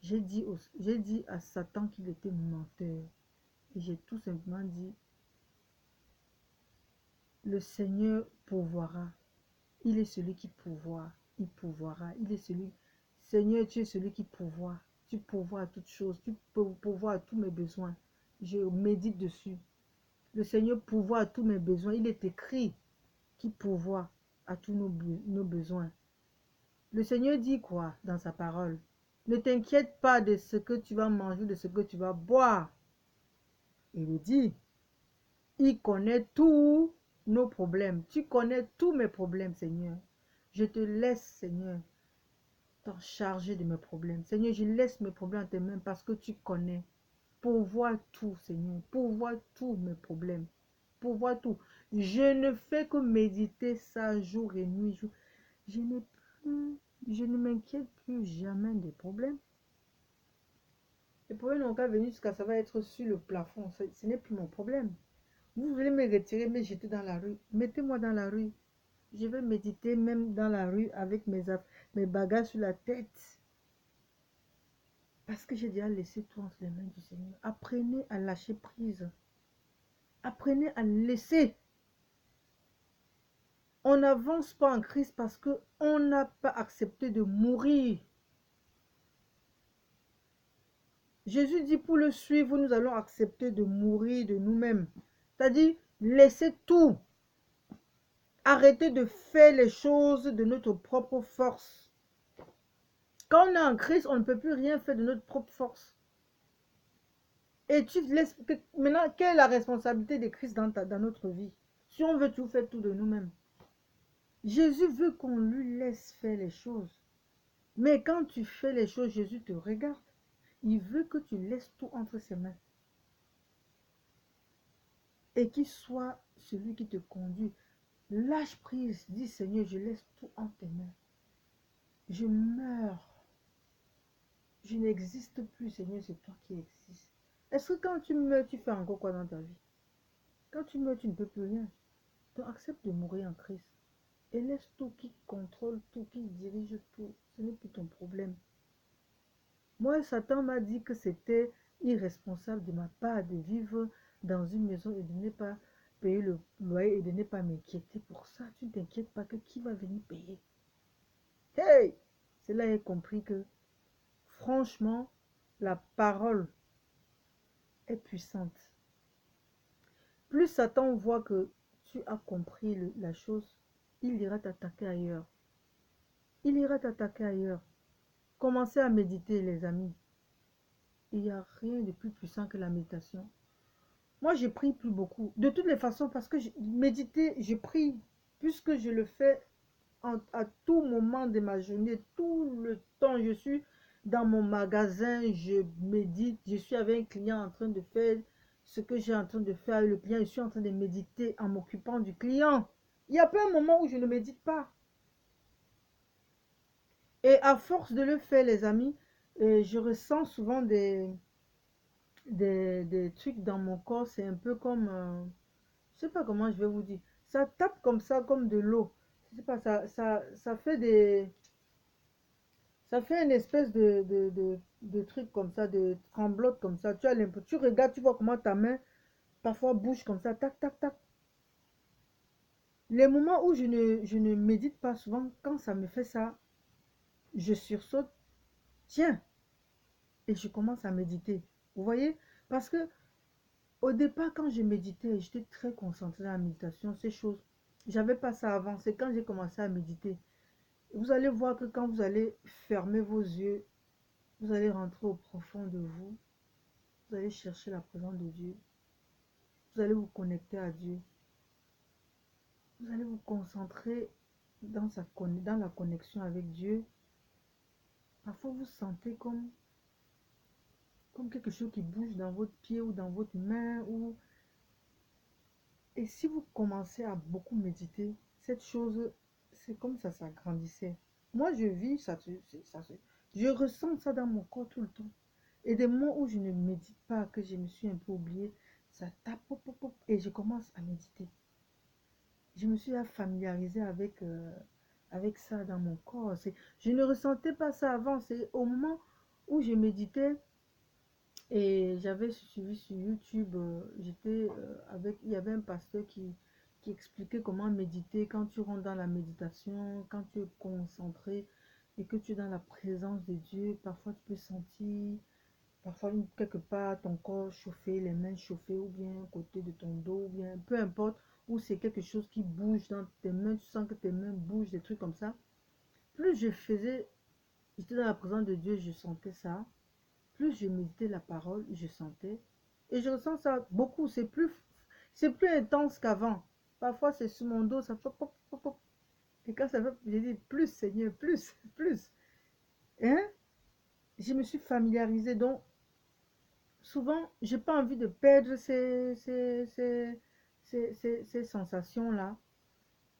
Speaker 1: J'ai dit à Satan qu'il était menteur. Et j'ai tout simplement dit, le Seigneur pourvoira. Il est celui qui pourvoit. Il pourvoira. Il est celui. Seigneur, tu es celui qui pourvoit. Tu pourvois à toutes choses. Tu pourvois à tous mes besoins. Je médite dessus. Le Seigneur pourvoit à tous mes besoins. Il est écrit qu'il pourvoit à tous nos besoins. Le Seigneur dit quoi dans sa parole? Ne t'inquiète pas de ce que tu vas manger, de ce que tu vas boire. Il dit, il connaît tous nos problèmes. Tu connais tous mes problèmes, Seigneur. Je te laisse, Seigneur, t'en charger de mes problèmes. Seigneur, je laisse mes problèmes à tes mains parce que tu connais. Pourvois tout, Seigneur. Pourvois tous mes problèmes. Pourvois tout. Je ne fais que méditer ça jour et nuit. Je ne m'inquiète plus jamais des problèmes. Les problèmes n'ont qu'à venir jusqu'à ça va être sur le plafond. Ce n'est plus mon problème. Vous voulez me retirer, me jeter dans la rue. Mettez-moi dans la rue. Je vais méditer même dans la rue avec mes bagages sur la tête. Parce que j'ai déjà laissé tout entre les mains du Seigneur. Apprenez à lâcher prise. Apprenez à laisser. On n'avance pas en Christ parce qu'on n'a pas accepté de mourir. Jésus dit pour le suivre, nous allons accepter de mourir de nous-mêmes. C'est-à-dire, laisser tout. Arrêter de faire les choses de notre propre force. Quand on est en Christ, on ne peut plus rien faire de notre propre force. Et tu laisses... Maintenant, quelle est la responsabilité de Christ dans notre vie? Si on veut tout faire tout de nous-mêmes. Jésus veut qu'on lui laisse faire les choses. Mais quand tu fais les choses, Jésus te regarde. Il veut que tu laisses tout entre ses mains. Et qu'il soit celui qui te conduit. Lâche prise. Dis Seigneur, je laisse tout entre tes mains. Je meurs. Je n'existe plus, Seigneur, c'est toi qui existes. Est-ce que quand tu meurs, tu fais encore quoi dans ta vie? Quand tu meurs, tu ne peux plus rien. Donc accepte de mourir en Christ. Et laisse tout qui contrôle tout, qui dirige tout. Ce n'est plus ton problème. Moi, Satan m'a dit que c'était irresponsable de ma part de vivre dans une maison et de ne pas payer le loyer et de ne pas m'inquiéter pour ça. Tu ne t'inquiètes pas que qui va venir payer? Hey! C'est là que j'ai compris que, franchement, la parole est puissante. Plus Satan voit que tu as compris la chose, il ira t'attaquer ailleurs. Il ira t'attaquer ailleurs. Commencez à méditer, les amis. Il n'y a rien de plus puissant que la méditation. Moi, je prie plus beaucoup. De toutes les façons, parce que méditer, je prie. Puisque je le fais à tout moment de ma journée, tout le temps, je suis dans mon magasin, je médite, je suis avec un client en train de faire ce que j'ai en train de faire avec le client, je suis en train de méditer en m'occupant du client. Il n'y a pas un moment où je ne médite pas. Et à force de le faire, les amis, je ressens souvent des trucs dans mon corps. C'est un peu comme, je sais pas comment je vais vous dire. Ça tape comme ça, comme de l'eau. Je sais pas, ça fait ça fait une espèce de truc comme ça, de tremblote comme ça. Tu as l'impression, tu regardes, tu vois comment ta main parfois bouge comme ça, tac, tac, tac. Les moments où je ne médite pas souvent, quand ça me fait ça, je sursaute, tiens, et je commence à méditer. Vous voyez? Parce que au départ, quand je méditais, j'étais très concentrée dans la méditation, ces choses. J'avais pas ça avant, c'est quand j'ai commencé à méditer. Vous allez voir que quand vous allez fermer vos yeux, vous allez rentrer au profond de vous, vous allez chercher la présence de Dieu, vous allez vous connecter à Dieu, vous allez vous concentrer dans la connexion avec Dieu. Parfois, vous sentez comme quelque chose qui bouge dans votre pied ou dans votre main. Et si vous commencez à beaucoup méditer, cette chose, c'est comme ça s'agrandissait. Moi, je vis ça, je ressens ça dans mon corps tout le temps. Et des moments où je ne médite pas, que je me suis un peu oubliée, ça tape, pop, pop, pop, et je commence à méditer. Je me suis familiarisée avec ça dans mon corps. Je ne ressentais pas ça avant. C'est au moment où je méditais et j'avais suivi sur YouTube, il y avait un pasteur qui expliquait comment méditer quand tu rentres dans la méditation, quand tu es concentré et que tu es dans la présence de Dieu. Parfois, tu peux sentir, parfois, quelque part, ton corps chauffer, les mains chauffées, ou bien à côté de ton dos, ou bien peu importe, où c'est quelque chose qui bouge dans tes mains, tu sens que tes mains bougent, des trucs comme ça. Plus je faisais, j'étais dans la présence de Dieu, je sentais ça. Plus je méditais la parole, je sentais. Et je ressens ça beaucoup, c'est plus intense qu'avant. Parfois, c'est sur mon dos, ça fait pop, pop, pop. Et quand ça fait, j'ai dit, plus Seigneur, plus, plus. Hein? Je me suis familiarisée, donc souvent, j'ai pas envie de perdre ces sensations-là.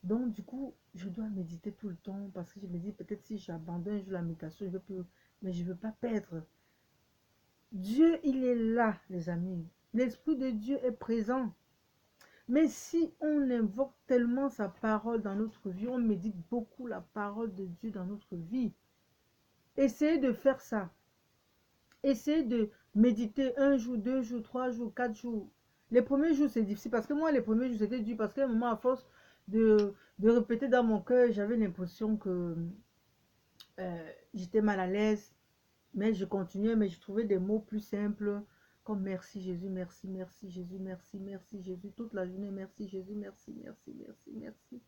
Speaker 1: Donc, du coup, je dois méditer tout le temps parce que je me dis, peut-être si j'abandonne la méditation, je veux plus. Mais je ne veux pas perdre. Dieu, il est là, les amis. L'Esprit de Dieu est présent. Mais si on invoque tellement sa parole dans notre vie, on médite beaucoup la parole de Dieu dans notre vie. Essayez de faire ça. Essayez de méditer un jour, 2 jours, 3 jours, 4 jours. Les premiers jours, c'est difficile parce que moi, les premiers jours, c'était dur parce qu'à un moment, à force de répéter dans mon cœur, j'avais l'impression que j'étais mal à l'aise. Mais je continuais, mais je trouvais des mots plus simples, comme merci Jésus, merci, merci Jésus, merci, merci Jésus, toute la journée, merci Jésus, merci, merci, merci, merci.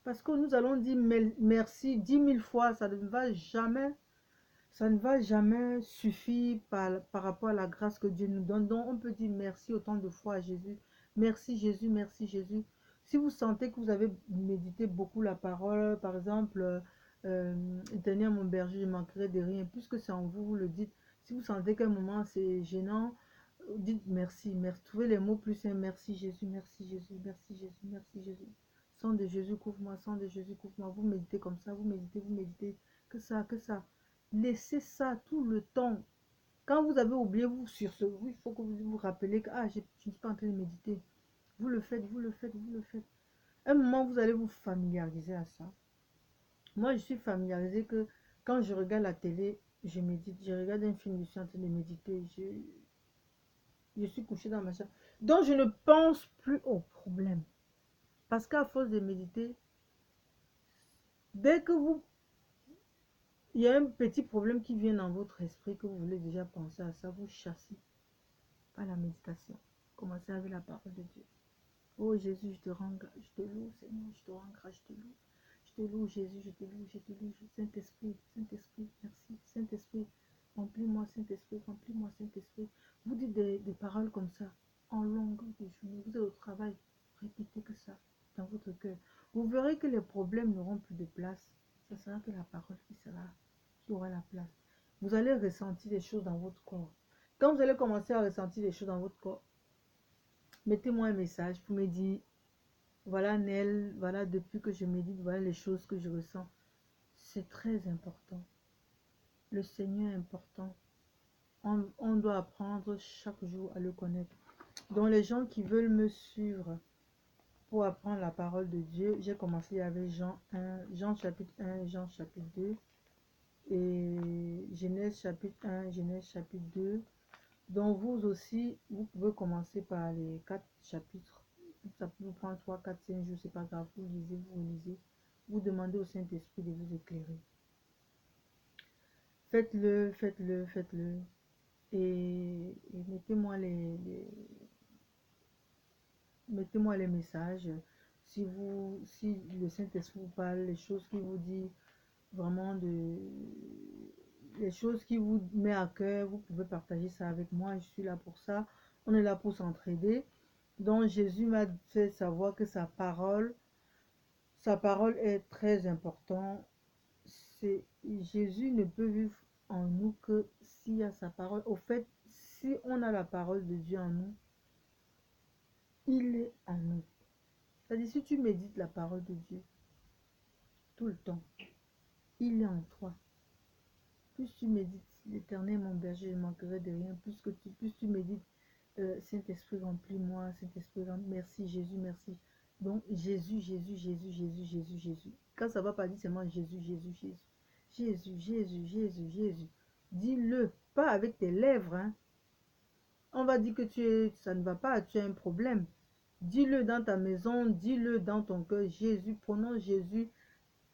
Speaker 1: Parce que nous allons dire merci 10 000 fois, ça ne va jamais suffire par rapport à la grâce que Dieu nous donne. Donc on peut dire merci autant de fois à Jésus. Merci Jésus, merci Jésus. Si vous sentez que vous avez médité beaucoup la parole, par exemple, éternel mon berger, je manquerai de rien, puisque c'est en vous, vous le dites. Si vous sentez qu'à un moment c'est gênant, dites merci, merci. Trouvez les mots plus simples. Merci Jésus, merci Jésus, merci Jésus, merci Jésus. Sang de Jésus, couvre-moi, sang de Jésus, couvre-moi. Vous méditez comme ça, vous méditez, vous méditez. Que ça, que ça. Laissez ça tout le temps. Quand vous avez oublié, vous sur ce, il faut que vous vous rappelez que je ne suis pas en train de méditer. Vous le faites, vous le faites, vous le faites. Un moment, vous allez vous familiariser à ça. Moi, je suis familiarisée que quand je regarde la télé, je médite. Je regarde un film, je suis en train de méditer. Je suis couchée dans ma chambre. Donc, je ne pense plus au problème. Parce qu'à force de méditer, dès que il y a un petit problème qui vient dans votre esprit, que vous voulez déjà penser à ça, vous chassez. à la méditation. Commencez avec la parole de Dieu. Oh Jésus, je te rends grâce, je te loue, Seigneur, je te rends grâce, je te loue. Je te loue, Jésus, je te loue, je te loue. Saint-Esprit, Saint-Esprit, merci. Saint-Esprit, remplis-moi, Saint-Esprit, remplis-moi, Saint-Esprit. Vous dites des paroles comme ça, en longueur de journée. Vous êtes au travail, répétez que ça dans votre cœur. Vous verrez que les problèmes n'auront plus de place. Ce sera que la parole qui aura la place. Vous allez ressentir des choses dans votre corps. Quand vous allez commencer à ressentir des choses dans votre corps, mettez-moi un message pour me dire, voilà Nel, voilà depuis que je médite, voilà les choses que je ressens. C'est très important. Le Seigneur est important. On doit apprendre chaque jour à le connaître. Donc les gens qui veulent me suivre pour apprendre la parole de Dieu, j'ai commencé avec Jean 1, Jean chapitre 1, Jean chapitre 2 et Genèse chapitre 1, Genèse chapitre 2. Donc vous aussi, vous pouvez commencer par les 4 chapitres. Ça peut vous prendre 3, 4, 5 jours, c'est pas grave. Vous lisez, vous lisez. Vous demandez au Saint-Esprit de vous éclairer. Faites-le, faites-le, faites-le. Et mettez-moi mettez-moi les messages. Si le Saint-Esprit vous parle, les choses qui vous dit vraiment les choses qui vous met à cœur, vous pouvez partager ça avec moi. Je suis là pour ça. On est là pour s'entraider. Donc Jésus m'a fait savoir que sa parole est très importante. Jésus ne peut vivre en nous que s'il y a sa parole. Au fait, si on a la parole de Dieu en nous, il est en nous. C'est-à-dire, si tu médites la parole de Dieu tout le temps, il est en toi. Plus tu médites, l'Éternel mon berger, je ne manquerai de rien. Plus tu médites, Saint-Esprit remplis-moi, Saint-Esprit merci Jésus, merci. Donc Jésus, Jésus, Jésus, Jésus, Jésus, Jésus. Quand ça ne va pas dire seulement Jésus, Jésus, Jésus. Jésus, Jésus, Jésus, Jésus. Dis-le, pas avec tes lèvres. Hein. On va dire que ça ne va pas, tu as un problème. Dis-le dans ta maison, dis-le dans ton cœur. Jésus, prononce Jésus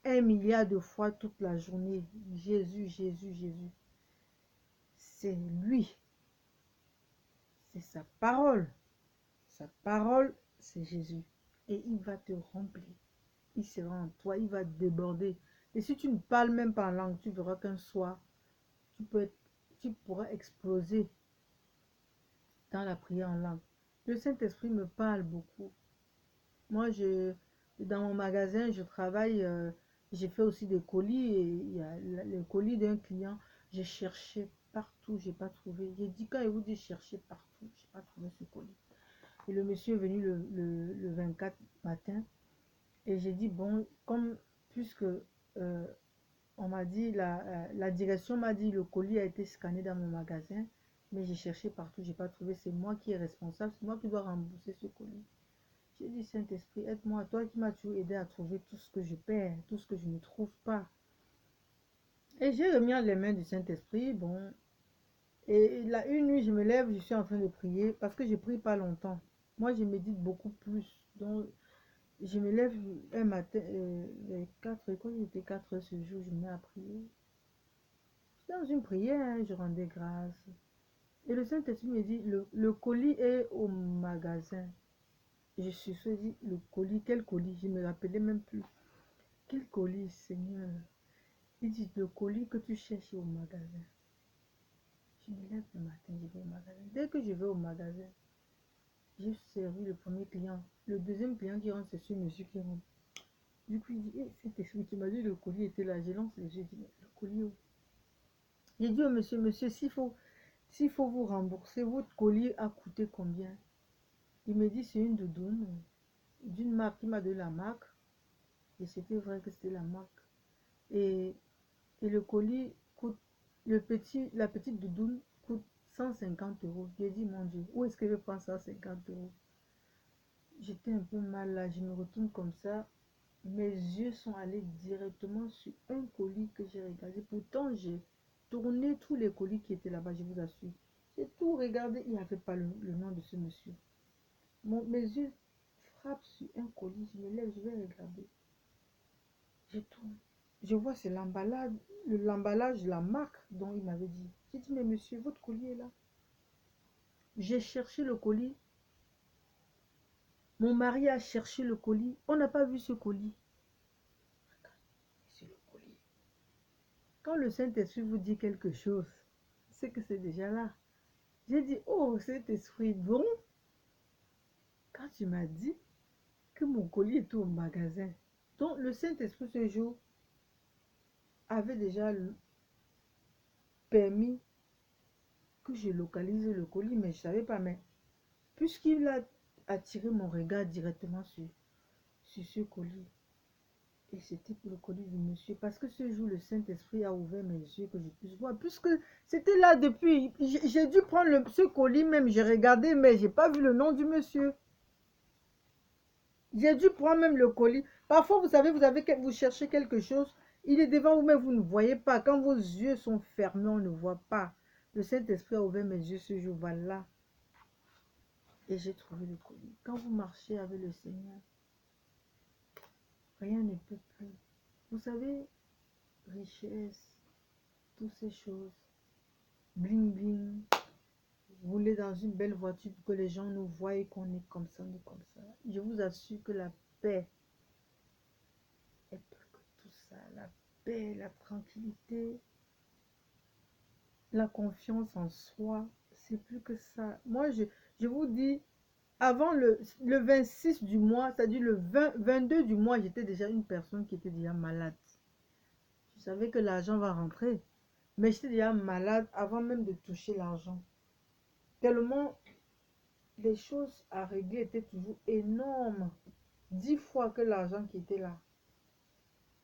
Speaker 1: 1 milliard de fois toute la journée. Jésus, Jésus, Jésus. C'est lui. C'est sa parole. Sa parole, c'est Jésus. Et il va te remplir. Il sera en toi, il va déborder. Et si tu ne parles même pas en langue, tu verras qu'un soir, tu pourras exploser dans la prière en langue. Le Saint-Esprit me parle beaucoup. Moi, dans mon magasin, je travaille, j'ai fait aussi des colis. Et il y a le colis d'un client, j'ai cherché partout, j'ai pas trouvé. J'ai dit, quand il vous dit chercher partout, j'ai pas trouvé ce colis. Et le monsieur est venu le 24 matin. Et j'ai dit, bon, puisque on m'a dit, la direction m'a dit, le colis a été scanné dans mon magasin, mais j'ai cherché partout, j'ai pas trouvé. C'est moi qui est responsable, c'est moi qui dois rembourser ce colis. J'ai dit, Saint-Esprit, aide-moi, toi qui m'as toujours aidé à trouver tout ce que je perds, tout ce que je ne trouve pas. Et j'ai remis les mains du Saint-Esprit, bon. Et là, une nuit, je me lève, je suis en train de prier, parce que je prie pas longtemps. Moi, je médite beaucoup plus. Donc, je me lève un matin, les 4, quand il était 4 heures ce jour, je me mets à prier. Dans une prière, hein, je rendais grâce. Et le Saint-Esprit me dit, le colis est au magasin. Je suis dit, le colis, quel colis? Je ne me rappelais même plus. Quel colis, Seigneur? Il dit, le colis que tu cherches au magasin. Je me lève le matin, je vais au magasin. Dès que je vais au magasin, j'ai servi le premier client. Le deuxième client qui rentre, c'est ce monsieur qui rentre. Du coup, il dit, hey, Saint-Esprit, tu m'as dit le colis était là. Je lance les yeux, je dis, mais le colis où? J'ai dit au monsieur, monsieur, s'il faut vous rembourser, votre colis a coûté combien? Il me dit, c'est une doudoune d'une marque. Il m'a donné la marque. Et c'était vrai que c'était la marque. Et le colis coûte, la petite doudoune coûte 150 euros. J'ai dit, mon Dieu, où est-ce que je prends 150 euros? J'étais un peu mal là, je me retourne comme ça. Mes yeux sont allés directement sur un colis que j'ai regardé. Pourtant, j'ai tourné tous les colis qui étaient là-bas, je vous assure. J'ai tout regardé, il n'y avait pas le nom de ce monsieur. Mes yeux frappent sur un colis, je me lève, je vais regarder. Je tourne. Je vois c'est l'emballage, la marque dont il m'avait dit. J'ai dit, mais monsieur, votre colis est là. J'ai cherché le colis. Mon mari a cherché le colis. On n'a pas vu ce colis. C'est le colis. Quand le Saint-Esprit vous dit quelque chose, c'est que c'est déjà là. J'ai dit, oh, Saint-Esprit, bon, quand tu m'as dit que mon colis était au magasin. Donc, le Saint-Esprit, ce jour, avait déjà permis que je localise le colis, mais je ne savais pas. Mais puisqu'il a attiré mon regard directement sur ce colis, et c'était pour le colis du monsieur, parce que ce jour, le Saint-Esprit a ouvert mes yeux que je puisse voir, puisque c'était là depuis, j'ai dû prendre ce colis même, j'ai regardé, mais je n'ai pas vu le nom du monsieur. J'ai dû prendre même le colis. Parfois, vous savez, vous cherchez quelque chose, il est devant vous, mais vous ne voyez pas. Quand vos yeux sont fermés, on ne voit pas. Le Saint-Esprit a ouvert mes yeux ce jour, voilà. Et j'ai trouvé le colis. Quand vous marchez avec le Seigneur, rien ne peut plus. Vous savez, richesse, toutes ces choses, bling bling, rouler dans une belle voiture pour que les gens nous voient et qu'on est comme ça, on est comme ça. Je vous assure que la paix est plus que tout ça. La paix, la tranquillité, la confiance en soi, c'est plus que ça. Moi, je vous dis, avant le 26 du mois, c'est-à-dire le 22 du mois, j'étais déjà une personne qui était déjà malade. Je savais que l'argent va rentrer, mais j'étais déjà malade avant même de toucher l'argent. Tellement les choses à régler étaient toujours énormes. 10 fois que l'argent qui était là.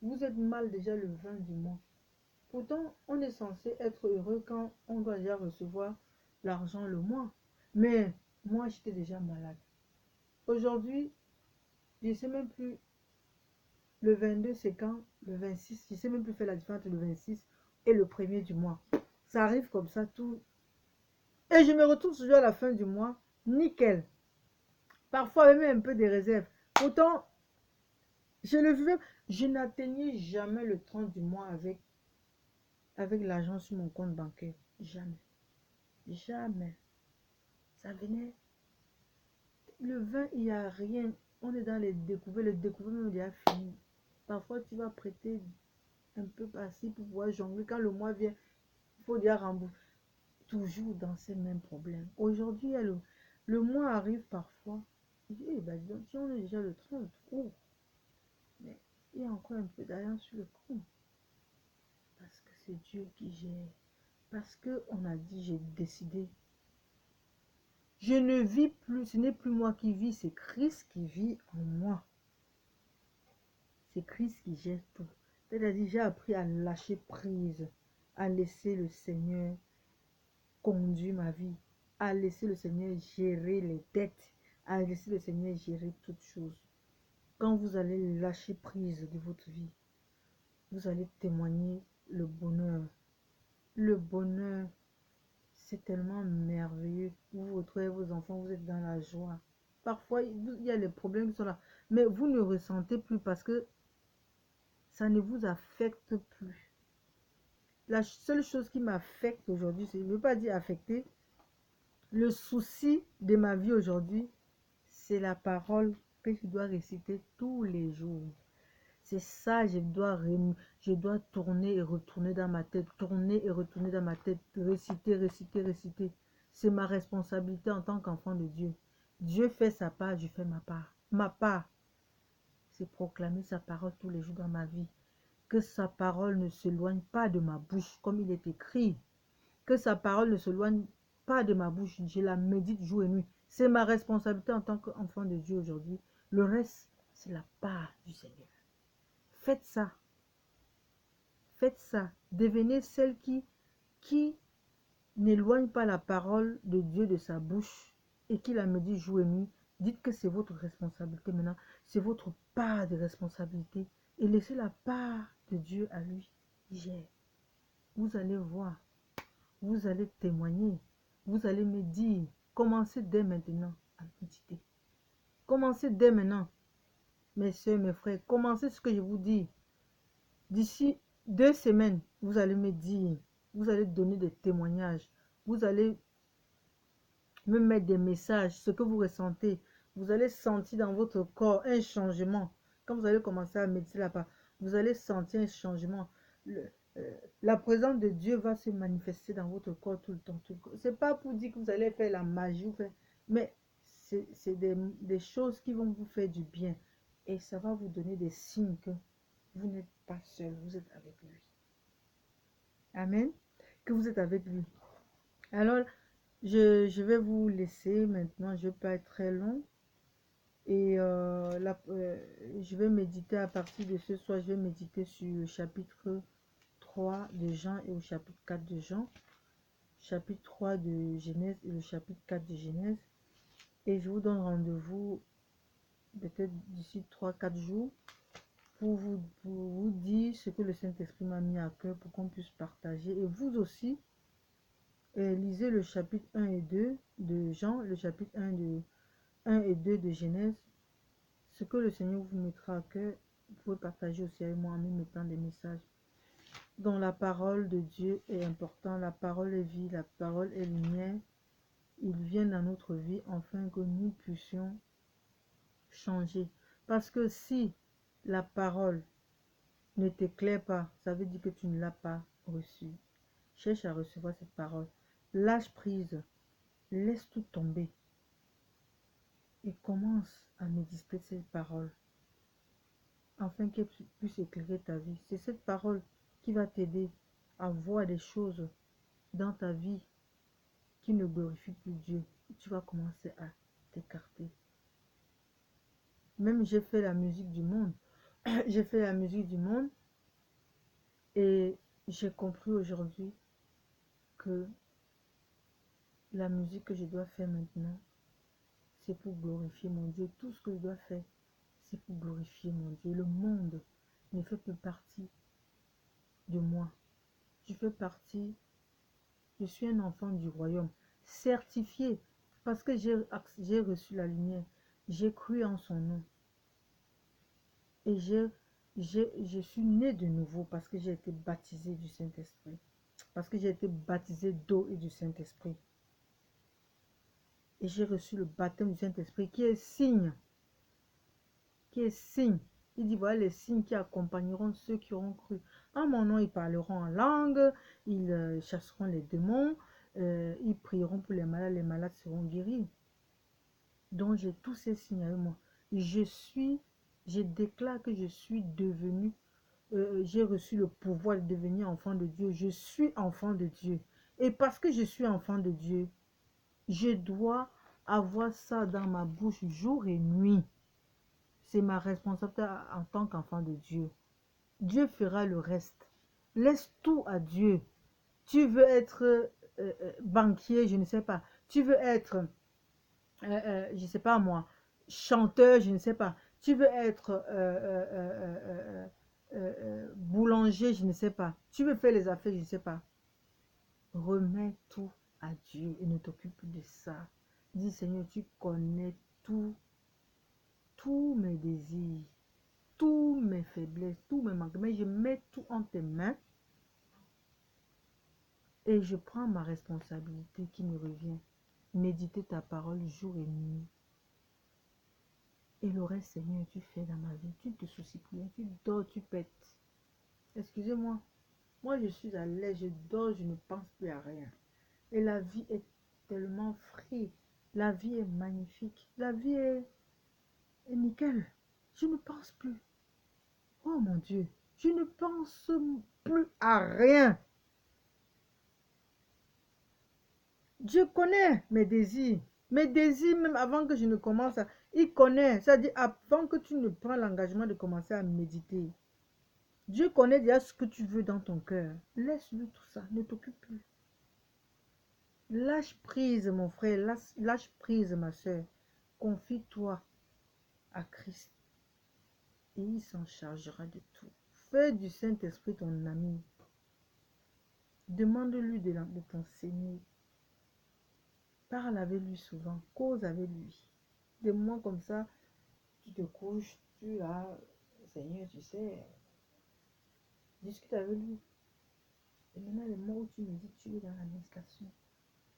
Speaker 1: Vous êtes mal déjà le 20 du mois. Pourtant, on est censé être heureux quand on doit déjà recevoir l'argent le mois. Mais moi, j'étais déjà malade. Aujourd'hui, je ne sais même plus le 22, c'est quand? Le 26. Je ne sais même plus faire la différence entre le 26 et le premier du mois. Ça arrive comme ça, tout. Et je me retrouve toujours à la fin du mois, nickel. Parfois, même un peu des réserves. Pourtant, je n'atteignais jamais le 30 du mois avec l'argent sur mon compte bancaire. Jamais. Jamais. Ça venait. Le 20, il n'y a rien. On est dans les découvertes. Le découvert même déjà fini. Parfois, tu vas prêter un peu par-ci pour pouvoir jongler. Quand le mois vient, il faut déjà rembourser. Toujours dans ces mêmes problèmes. Aujourd'hui, le mois arrive parfois. Je dis, eh ben, donc, si on est déjà le 30, oh, mais il y a encore un peu d'argent sur le compte. Parce que c'est Dieu qui gère. Parce qu'on a dit, j'ai décidé. Je ne vis plus, ce n'est plus moi qui vis, c'est Christ qui vit en moi. C'est Christ qui gère tout. C'est-à-dire, j'ai appris à lâcher prise, à laisser le Seigneur conduire ma vie, à laisser le Seigneur gérer les dettes, à laisser le Seigneur gérer toutes choses. Quand vous allez lâcher prise de votre vie, vous allez témoigner le bonheur. Le bonheur, c'est tellement merveilleux. Vous retrouvez vos enfants, vous êtes dans la joie. Parfois, il y a les problèmes qui sont là, mais vous ne ressentez plus parce que ça ne vous affecte plus. La seule chose qui m'affecte aujourd'hui, je ne veux pas dire affecter, le souci de ma vie aujourd'hui, c'est la parole que je dois réciter tous les jours. C'est ça, je dois tourner et retourner dans ma tête, tourner et retourner dans ma tête, réciter, réciter, réciter. C'est ma responsabilité en tant qu'enfant de Dieu. Dieu fait sa part, je fais ma part. Ma part, c'est proclamer sa parole tous les jours dans ma vie. Que sa parole ne s'éloigne pas de ma bouche, comme il est écrit. Que sa parole ne s'éloigne pas de ma bouche. Je la médite jour et nuit. C'est ma responsabilité en tant qu'enfant de Dieu aujourd'hui. Le reste, c'est la part du Seigneur. Faites ça. Faites ça. Devenez celle qui n'éloigne pas la parole de Dieu de sa bouche et qui la médite jour et nuit. Dites que c'est votre responsabilité maintenant. C'est votre part de responsabilité. Et laissez la part de Dieu à lui. Gère. Vous allez voir. Vous allez témoigner. Vous allez me dire. Commencez dès maintenant à méditer. Commencez dès maintenant. Mes soeurs, mes frères, commencez ce que je vous dis. D'ici 2 semaines, vous allez me dire, vous allez donner des témoignages, vous allez me mettre des messages, ce que vous ressentez. Vous allez sentir dans votre corps un changement. Quand vous allez commencer à méditer là-bas, vous allez sentir un changement. La présence de Dieu va se manifester dans votre corps tout le temps. Ce n'est pas pour dire que vous allez faire la magie, mais c'est des choses qui vont vous faire du bien. Et ça va vous donner des signes que vous n'êtes pas seul, vous êtes avec lui. Amen. Que vous êtes avec lui. Alors, je vais vous laisser maintenant. Je ne vais pas être très long. Et je vais méditer à partir de ce soir. Je vais méditer sur le chapitre 3 de Jean et au chapitre 4 de Jean. Chapitre 3 de Genèse et le chapitre 4 de Genèse. Et je vous donne rendez-vous peut-être d'ici 3-4 jours pour vous dire ce que le Saint-Esprit m'a mis à cœur pour qu'on puisse partager. Et vous aussi, lisez le chapitre 1 et 2 de Jean, le chapitre 1 et 2 de Genèse. Ce que le Seigneur vous mettra à cœur, vous pouvez partager aussi avec moi en me mettant des messages. Donc la parole de Dieu est importante, la parole est vie, la parole est lumière. Il vient dans notre vie afin que nous puissions changer. Parce que si la parole ne t'éclaire pas, ça veut dire que tu ne l'as pas reçue. Cherche à recevoir cette parole. Lâche prise, laisse tout tomber et commence à méditer cette parole afin qu'elle puisse éclairer ta vie. C'est cette parole qui va t'aider à voir des choses dans ta vie qui ne glorifient plus Dieu. Tu vas commencer à t'écarter. Même j'ai fait la musique du monde. J'ai fait la musique du monde et j'ai compris aujourd'hui que la musique que je dois faire maintenant, c'est pour glorifier mon Dieu. Tout ce que je dois faire, c'est pour glorifier mon Dieu. Le monde ne fait plus partie de moi. Je fais partie, je suis un enfant du royaume, certifié, parce que j'ai reçu la lumière. J'ai cru en son nom. Et je suis né de nouveau parce que j'ai été baptisé du Saint-Esprit. Parce que j'ai été baptisé d'eau et du Saint-Esprit. Et j'ai reçu le baptême du Saint-Esprit qui est signe. Qui est signe. Il dit, voilà les signes qui accompagneront ceux qui auront cru. En mon nom, ils parleront en langue, ils chasseront les démons, ils prieront pour les malades seront guéris. Donc j'ai tous ces signes avec moi. Je déclare que je suis devenu, j'ai reçu le pouvoir de devenir enfant de Dieu. Je suis enfant de Dieu. Et parce que je suis enfant de Dieu, je dois avoir ça dans ma bouche jour et nuit. C'est ma responsabilité en tant qu'enfant de Dieu. Dieu fera le reste. Laisse tout à Dieu. Tu veux être banquier, je ne sais pas. Tu veux être, je ne sais pas moi, chanteur, je ne sais pas. Tu veux être boulanger, je ne sais pas. Tu veux faire les affaires, je ne sais pas. Remets tout à Dieu et ne t'occupe plus de ça. Dis Seigneur, tu connais tous mes désirs, tous mes faiblesses, tous mes manques. Mais je mets tout en tes mains et je prends ma responsabilité qui me revient. Méditer ta parole jour et nuit. Et le reste, Seigneur, tu fais dans ma vie. Tu ne te soucies plus. Tu dors, tu pètes. Excusez-moi. Moi, je suis à l'aise. Je dors, je ne pense plus à rien. Et la vie est tellement free. La vie est magnifique. La vie est nickel. Je ne pense plus. Oh mon Dieu. Je ne pense plus à rien. Dieu connaît mes désirs. Mes désirs, même avant que je ne commence à... Il connaît. C'est-à-dire, avant que tu ne prends l'engagement de commencer à méditer. Dieu connaît déjà ce que tu veux dans ton cœur. Laisse-lui tout ça. Ne t'occupe plus. Lâche prise, mon frère. Lâche prise, ma soeur. Confie-toi à Christ. Et il s'en chargera de tout. Fais du Saint-Esprit ton ami. Demande-lui de t'enseigner. Parle avec lui souvent. Cause avec lui. Des moments comme ça, tu te couches, tu as, Seigneur, tu sais, discute avec lui. Et maintenant, le moment où tu médites, tu es dans la méditation.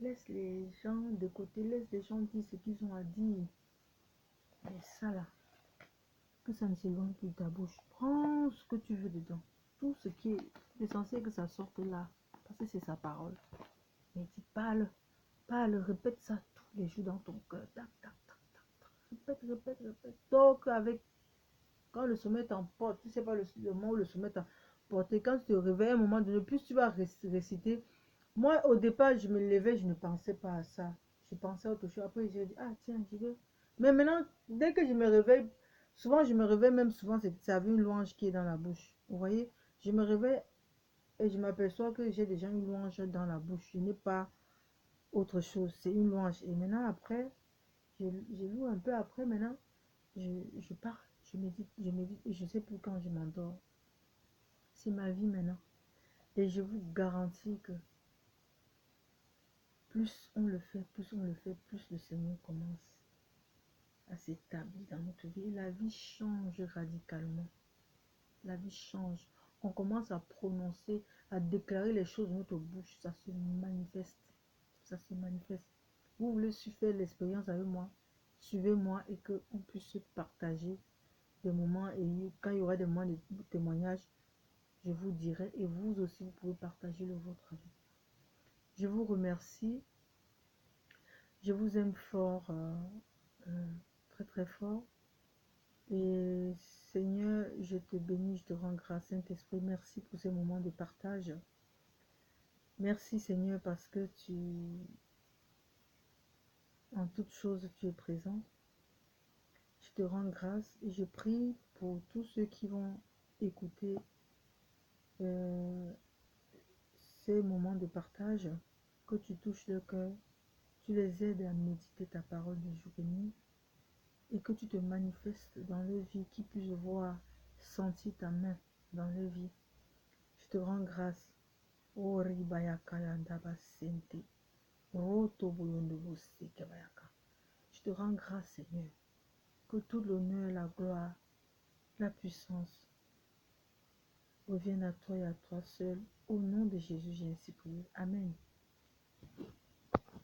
Speaker 1: Laisse les gens de côté, laisse les gens dire ce qu'ils ont à dire. Mais ça là, que ça ne s'éloigne plus de ta bouche. Prends ce que tu veux dedans. Tout ce qui est essentiel que ça sorte là. Parce que c'est sa parole. Mais dis, parle, parle, répète ça tous les jours dans ton cœur. Tac, tac, tac, tac, tac. Répète, répète, répète. Donc, quand le sommeil t'emporte, tu ne sais pas le moment où le sommeil t'emporte, quand tu te réveilles, à un moment donné, plus tu vas réciter. Moi, au départ, je me levais, je ne pensais pas à ça. Je pensais à autre chose. Après, j'ai dit, ah tiens, je vais. Mais maintenant, dès que je me réveille, souvent je me réveille, même souvent, c'est avec une louange qui est dans la bouche. Vous voyez, je me réveille et je m'aperçois que j'ai déjà une louange dans la bouche. Je n'ai pas autre chose, c'est une louange. Et maintenant, après, je loue un peu après, maintenant, je pars, je médite et je ne sais plus quand je m'endors. C'est ma vie maintenant. Et je vous garantis que plus on le fait, plus le Seigneur commence à s'établir dans notre vie. Et la vie change radicalement. La vie change. On commence à prononcer, à déclarer les choses de notre bouche. Ça se manifeste. Ça se manifeste. Vous voulez faire l'expérience avec moi? Suivez-moi et qu'on puisse partager des moments. Et quand il y aura des moments de témoignage, je vous dirai. Et vous aussi, vous pouvez partager le vôtre. Je vous remercie. Je vous aime fort, très très fort. Et Seigneur, je te bénis, je te rends grâce, Saint-Esprit. Merci pour ces moments de partage. Merci Seigneur parce que en toutes choses, tu es présent. Je te rends grâce et je prie pour tous ceux qui vont écouter ces moments de partage, que tu touches leur cœur, tu les aides à méditer ta parole de jour et nuit, et que tu te manifestes dans leur vie, qu'ils puissent voir, sentir ta main dans leur vie. Je te rends grâce. Oh, je te rends grâce, Seigneur, que tout l'honneur, la gloire, la puissance reviennent à toi et à toi seul. Au nom de Jésus, j'ai ainsi prié. Amen.